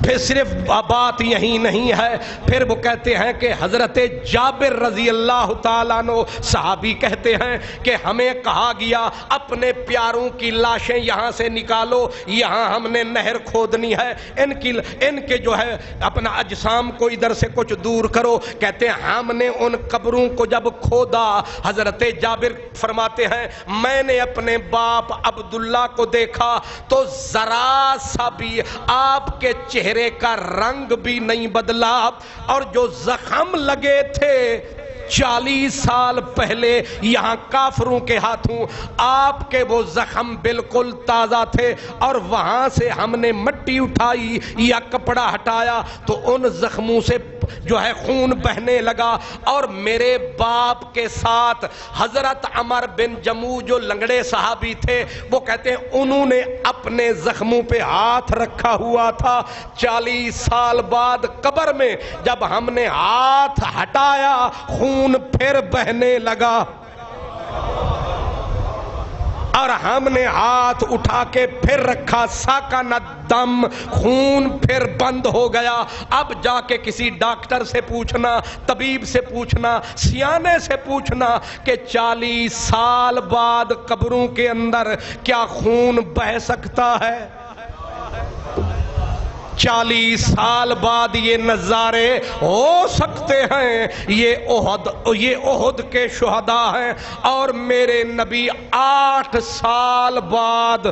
Speaker 4: پھر صرف بات یہی نہیں ہے، پھر وہ کہتے ہیں کہ حضرت جابر رضی اللہ تعالیٰ عنہ صحابی کہتے ہیں کہ ہمیں کہا گیا اپنے پیاروں کی لاشیں یہاں سے نکالو، یہاں ہم نے نہر کھودنی ہے، ان کے جو ہے اپنا اجسام کو ادھر سے کچھ دور کرو. کہتے ہیں ہم نے ان قبروں کو جب کھودا، حضرت جابر فرماتے ہیں میں نے اپنے باپ عبداللہ کو دیکھا تو ذرا سا بھی آپ کے چہرے کا رنگ بھی نہیں بدلا، اور جو زخم لگے تھے 40 سال پہلے یہاں کافروں کے ہاتھوں، آپ کے وہ زخم بالکل تازہ تھے. اور وہاں سے ہم نے مٹی اٹھائی یا کپڑا ہٹایا تو ان زخموں سے جو ہے خون بہنے لگا. اور میرے باپ کے ساتھ حضرت عمر بن جموح جو لنگڑے صحابی تھے، وہ کہتے ہیں انہوں نے اپنے زخموں پہ ہاتھ رکھا ہوا تھا. 40 سال بعد قبر میں جب ہم نے ہاتھ ہٹایا خون پھر بہنے لگا، اور ہم نے ہاتھ اٹھا کے پھر رکھا، ساکن الدم، خون پھر بند ہو گیا. اب جا کے کسی ڈاکٹر سے پوچھنا، طبیب سے پوچھنا، سیانے سے پوچھنا کہ 40 سال بعد قبروں کے اندر کیا خون بہہ سکتا ہے؟ 40 سال بعد یہ نظارے ہو سکتے ہیں. یہ احد کے شہداء ہیں. اور میرے نبی 8 سال بعد،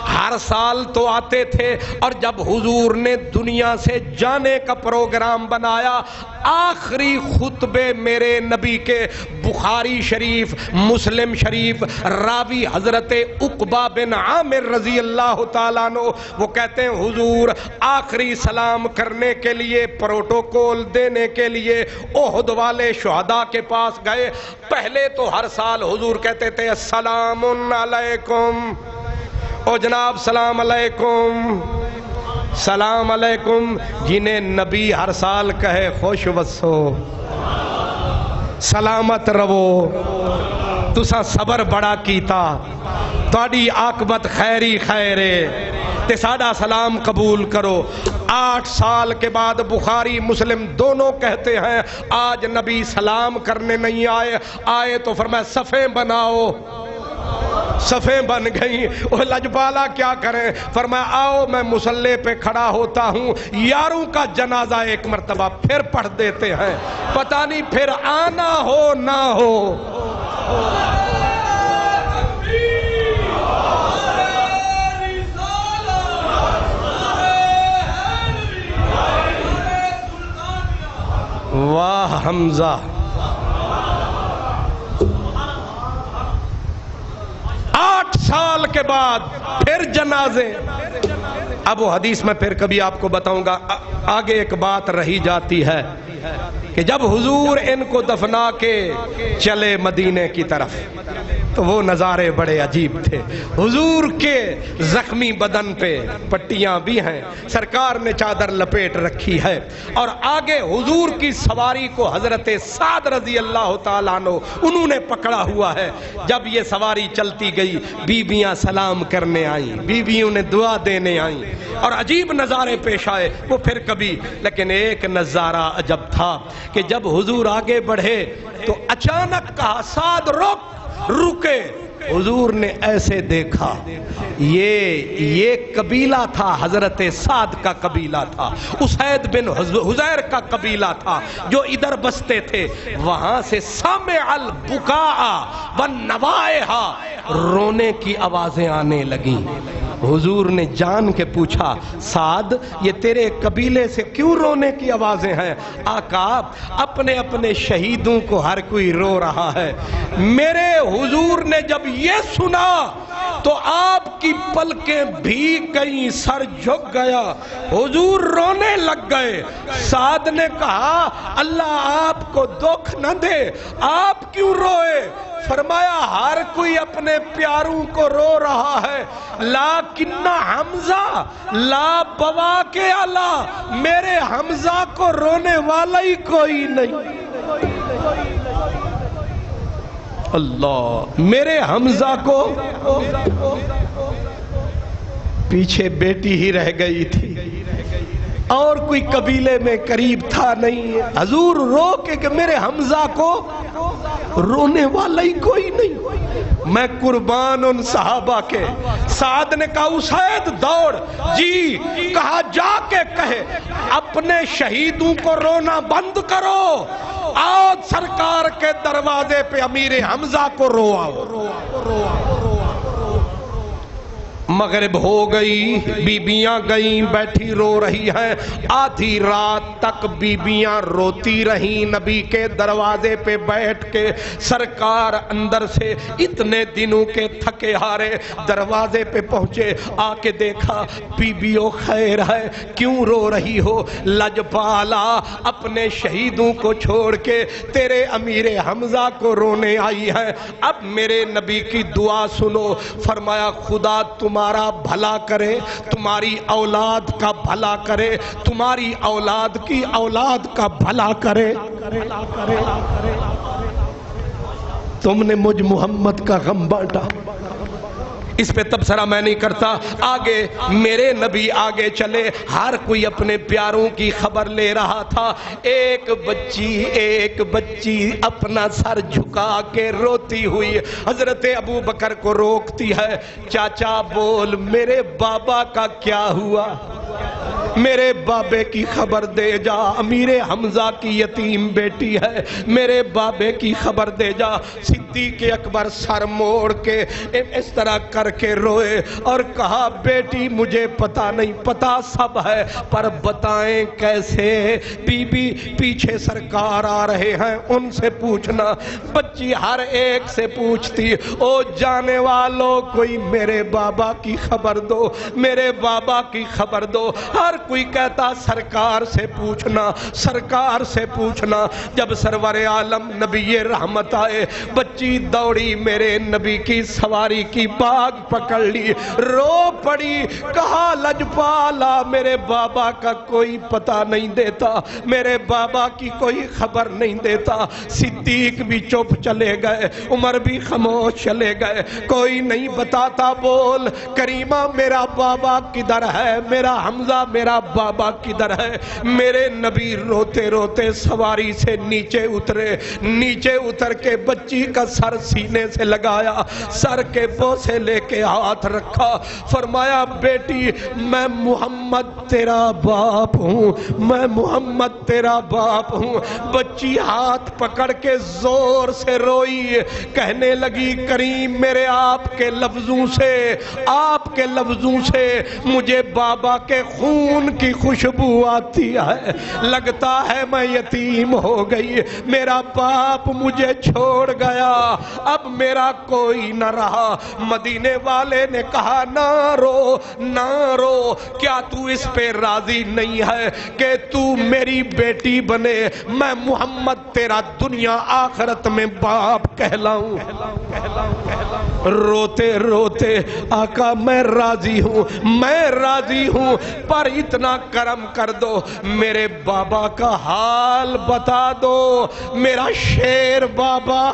Speaker 4: ہر سال تو آتے تھے، اور جب حضور نے دنیا سے جانے کا پروگرام بنایا، آخری خطبے میرے نبی کے بخاری شریف، مسلم شریف، راوی حضرت عقبہ بن عامر رضی اللہ تعالیٰ عنہ، وہ کہتے ہیں حضور آخری سلام کرنے کے لیے، پروٹوکول دینے کے لیے احد والے شہداء کے پاس گئے. پہلے تو ہر سال حضور کہتے تھے السلام علیکم، او جناب سلام علیکم، سلام علیکم. جنہیں نبی ہر سال کہے خوش وسو، سلامت رہو، تسا صبر بڑا کیتا، تہاڈی عاقبت خیری خیرے تے ساڈا سلام قبول کرو. 8 سال کے بعد بخاری مسلم دونوں کہتے ہیں آج نبی سلام کرنے نہیں آئے تو فرمایا صفیں بناؤ. صفیں بن گئیں. وہ لجپالا کیا کریں؟ فرمایا آؤ میں مصلی پہ کھڑا ہوتا ہوں، یاروں کا جنازہ ایک مرتبہ پھر پڑھ دیتے ہیں، پتہ نہیں پھر آنا ہو نہ ہو. واہ حمزہ. 8 سال کے بعد پھر جنازے. اب وہ حدیث میں پھر کبھی آپ کو بتاؤں گا. آگے ایک بات رہی جاتی ہے کہ جب حضور ان کو دفنا کے چلے مدینے کی طرف، تو وہ نظارے بڑے عجیب تھے. حضور کے زخمی بدن پہ پٹیاں بھی ہیں, سرکار نے چادر لپیٹ رکھی ہے, اور آگے حضور کی سواری کو حضرت سعد رضی اللہ تعالیٰ عنہ انہوں نے پکڑا ہوا ہے. جب یہ سواری چلتی گئی, بیویاں سلام کرنے آئیں, بیویوں نے دعا دینے آئیں, اور عجیب نظارے پیش آئے. وہ پھر کبھی, لیکن ایک نظارہ عجب تھا کہ جب حضور آگے بڑھے تو اچانک کہا سعد رکے. حضور نے ایسے دیکھا, یہ قبیلہ تھا, حضرت سعد کا قبیلہ تھا, اسید بن حزیر کا قبیلہ تھا جو ادھر بستے تھے. وہاں سے سمع البکاء والنوائح, رونے کی آوازیں آنے لگیں. حضور نے جان کے پوچھا سعد یہ تیرے قبیلے سے کیوں رونے کی آوازیں ہیں؟ آقا اپنے اپنے شہیدوں کو ہر کوئی رو رہا ہے. میرے حضور نے جب یہ سنا تو آپ کی پلکیں بھیگ گئیں, سر جھک گیا, حضور رونے لگ گئے. سعد نے کہا اللہ آپ کو دکھ نہ دے, آپ کیوں روئے؟ فرمایا ہر کوئی اپنے پیاروں کو رو رہا ہے, لیکن حمزہ لا بوا کے اللہ, میرے حمزہ کو رونے والا ہی کوئی نہیں. اللہ, میرے حمزہ کو پیچھے بیٹی ہی رہ گئی تھی, اور کوئی قبیلے میں قریب تھا نہیں. حضور رو کے کہ میرے حمزہ کو رونے والا ہی کوئی نہیں. میں قربان ان صحابہ کے. سعد نے کہا اسید دوڑ, جی کہا جا کے کہے اپنے شہیدوں کو رونا بند کرو, آج سرکار کے دروازے پہ امیر حمزہ کو رواؤ. مغرب ہو گئی, بیبیاں گئیں, بیٹھی رو رہی ہیں. آدھی رات تک بیبیاں روتی رہیں نبی کے دروازے پہ بیٹھ کے. سرکار اندر سے اتنے دنوں کے تھکے ہارے دروازے پہ پہنچے, آ کے دیکھا بیبیوں خیر ہے, کیوں رو رہی ہو؟ لجپالا اپنے شہیدوں کو چھوڑ کے تیرے امیر حمزہ کو رونے آئی ہے. اب میرے نبی کی دعا سنو. فرمایا خدا تمہارا بھلا کرے, تمہاری اولاد کا بھلا کرے, تمہاری اولاد کی اولاد کا بھلا کرے. تم نے مجھ محمد کا غم بانٹا. اس پہ تبصرہ میں نہیں کرتا. آگے میرے نبی آگے چلے, ہر کوئی اپنے پیاروں کی خبر لے رہا تھا. ایک بچی اپنا سر جھکا کے روتی ہوئی حضرت ابو بکر کو روکتی ہے. چاچا بول میرے بابا کا کیا ہوا؟ میرے بابے کی خبر دے جا, امیر حمزہ کی یتیم بیٹی ہے, میرے بابے کی خبر دے جا. صدیق اکبر سر موڑ کے اس طرح کر کے روئے اور کہا بیٹی مجھے پتا نہیں, پتا سب ہے پر بتائیں کیسے؟ بی بی پیچھے سرکار آ رہے ہیں, ان سے پوچھنا. بچی ہر ایک سے پوچھتی, او جانے والوں کوئی میرے بابا کی خبر دو, میرے بابا کی خبر دو. ہر کوئی کہتا سرکار سے پوچھنا, سرکار سے پوچھنا. جب سرور عالم نبی رحمت آئے, بچی دوڑی میرے نبی کی سواری کی باگ پکڑ لی, رو پڑی. کہا لجپالا میرے بابا کا کوئی پتہ نہیں دیتا, میرے بابا کی کوئی خبر نہیں دیتا. صدیق بھی چپ چلے گئے, عمر بھی خاموش چلے گئے, کوئی نہیں بتاتا. بول کریمہ میرا بابا کدھر ہے, میرا حمزہ میرا بابا کدھر ہے؟ میرے نبی روتے روتے سواری سے نیچے اترے, نیچے اتر کے بچی کا سر سینے سے لگایا, سر کے بوسے لے کے ہاتھ رکھا. فرمایا بیٹی میں محمد تیرا باپ ہوں, میں محمد تیرا باپ ہوں. بچی ہاتھ پکڑ کے زور سے روئی, کہنے لگی کریم میرے آپ کے لفظوں سے, آپ کے لفظوں سے مجھے بابا کے خون کی خوشبو آتی ہے, لگتا ہے میں یتیم ہو گئی, میرا باپ مجھے چھوڑ گیا, اب میرا کوئی نہ رہا. مدینے والے نے کہا نہ رو, نہ رو, کیا تو اس پہ راضی نہیں ہے کہ تو میری بیٹی بنے, میں محمد تیرا دنیا آخرت میں باپ کہلاؤں؟ روتے روتے آقا میں راضی ہوں پر اتنا کرم کر دو میرے بابا کا حال بتا دو، میرا شیر بابا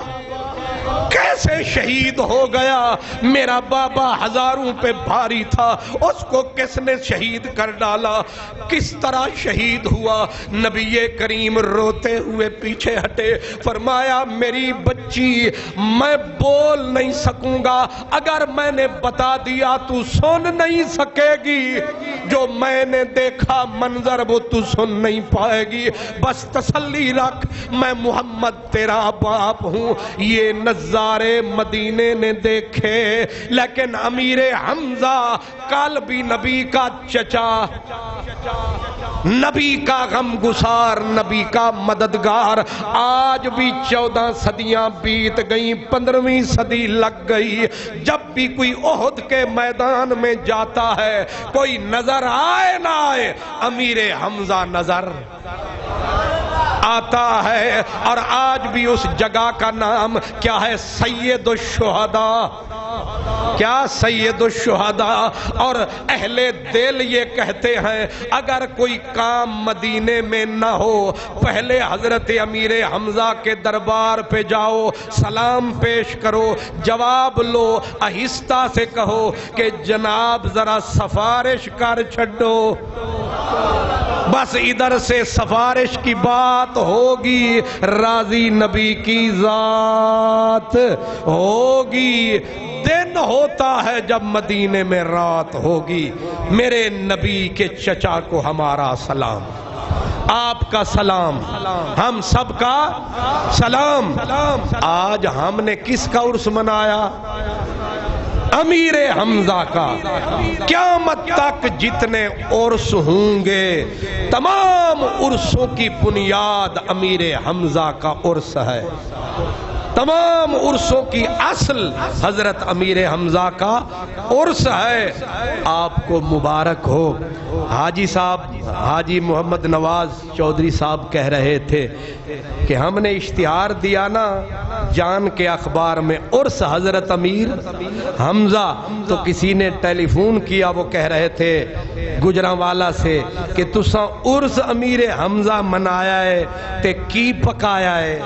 Speaker 4: کیسے شہید ہو گیا، میرا بابا ہزاروں پہ بھاری تھا، اس کو کس نے شہید کر ڈالا، کس طرح شہید ہوا۔ نبی کریم روتے ہوئے پیچھے ہٹے، فرمایا میری بچی میں بول نہیں سکوں گا، اگر میں نے بتا دیا تو سن نہیں سکے گی، جو میں نے دیکھا منظر وہ تو سن نہیں پائے گی، بس تسلی رکھ میں محمد تیرا باپ ہوں۔ یہ نظارے مدینے نے دیکھے، لیکن امیر حمزہ کل بھی نبی کا چچا، نبی کا غم گسار، نبی کا مددگار، آج بھی 14 صدیاں بیت گئیں، 15ویں صدی لگ گئی، جب بھی کوئی احد کے میدان میں جاتا ہے کوئی نظر آئے نہ آئے امیر حمزہ نظر آتا ہے۔ اور آج بھی اس جگہ کا نام کیا ہے؟ سید الشہداء۔ کیا؟ سید الشہداء۔ اور اہل دل یہ کہتے ہیں اگر کوئی کام مدینے میں نہ ہو پہلے حضرت امیر حمزہ کے دربار پہ جاؤ، سلام پیش کرو، جواب لو، آہستہ سے کہو کہ جناب ذرا سفارش کر چھڈو، بس ادھر سے سفارش کی بات ہوگی، راضی نبی کی ذات ہوگی۔ دن ہوتا ہے جب مدینے میں رات ہوگی۔ میرے نبی کے چچا کو ہمارا سلام، آپ کا سلام، ہم سب کا سلام۔ آج ہم نے کس کا عرس منایا؟ امیر حمزہ کا۔ قیامت تک جتنے عرس ہوں گے تمام عرسوں کی بنیاد امیر حمزہ کا عرس ہے، تمام عرسوں کی اصل حضرت امیر حمزہ کا عرس ہے۔ آپ کو مبارک ہو۔ حاجی صاحب، حاجی محمد نواز چودھری صاحب کہہ رہے تھے کہ ہم نے اشتہار دیا نا جان کے اخبار میں عرس حضرت امیر حمزہ، تو کسی نے ٹیلی فون کیا، وہ کہہ رہے تھے گجرانوالا سے کہ تساں عرس امیر حمزہ منایا ہے تے کی پکایا ہے؟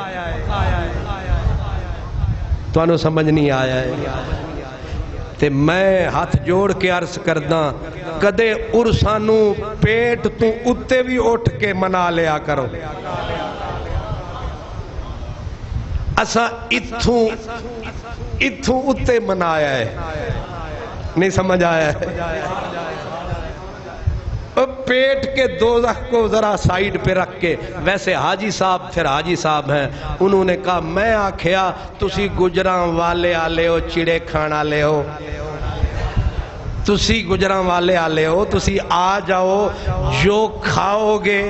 Speaker 4: تو انہوں سمجھ نہیں آیا ہے۔ تے میں ہاتھ جوڑ کے عرض کرداں کدے عرسانو پیٹ تو اتے بھی اٹھ کے منا لیا کرو۔ اسا اتھوں اتے منایا ہے، نہیں سمجھ آیا ہے؟ پیٹ کے دوزخ کو ذرا سائیڈ پہ رکھ کے، ویسے حاجی صاحب پھر حاجی صاحب ہیں، انہوں نے کہا میں آکھیا تسی گجراں والے آلے ہو، چڑے کھانا لے ہو، تسی گجراں والے آلے ہو، تسی آ جاؤ، جو کھاؤ گے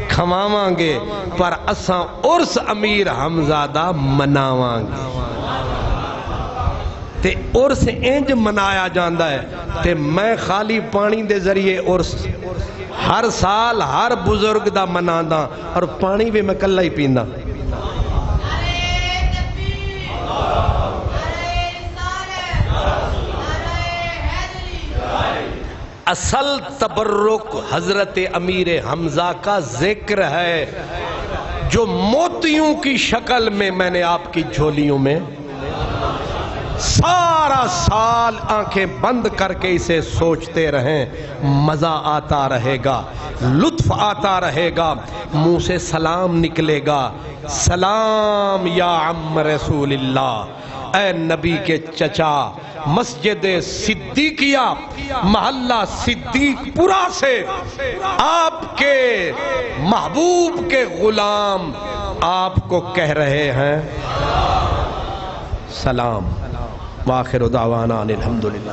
Speaker 4: کھواواں گے، پر اساں عرس امیر حمزہ دا مناواں گے۔ تے عرس انج منایا جاندا ہے تے میں خالی پانی دے ذریعے عرس ہر سال ہر بزرگ دا مناندا، اور پانی بھی میں کلا ہی پیندا۔ اصل تبرک حضرت امیر حمزہ کا ذکر ہے، جو موتیوں کی شکل میں نے آپ کی جھولیوں میں سارا سال آنکھیں بند کر کے اسے سوچتے رہیں، مزہ آتا رہے گا، لطف آتا رہے گا، منہ سے سلام نکلے گا، سلام یا عم رسول اللہ، اے نبی کے چچا، مسجد صدیقیہ محلہ صدیق پورا سے آپ کے محبوب کے غلام آپ کو کہہ رہے ہیں سلام۔ وآخر دعوانا الحمدللہ۔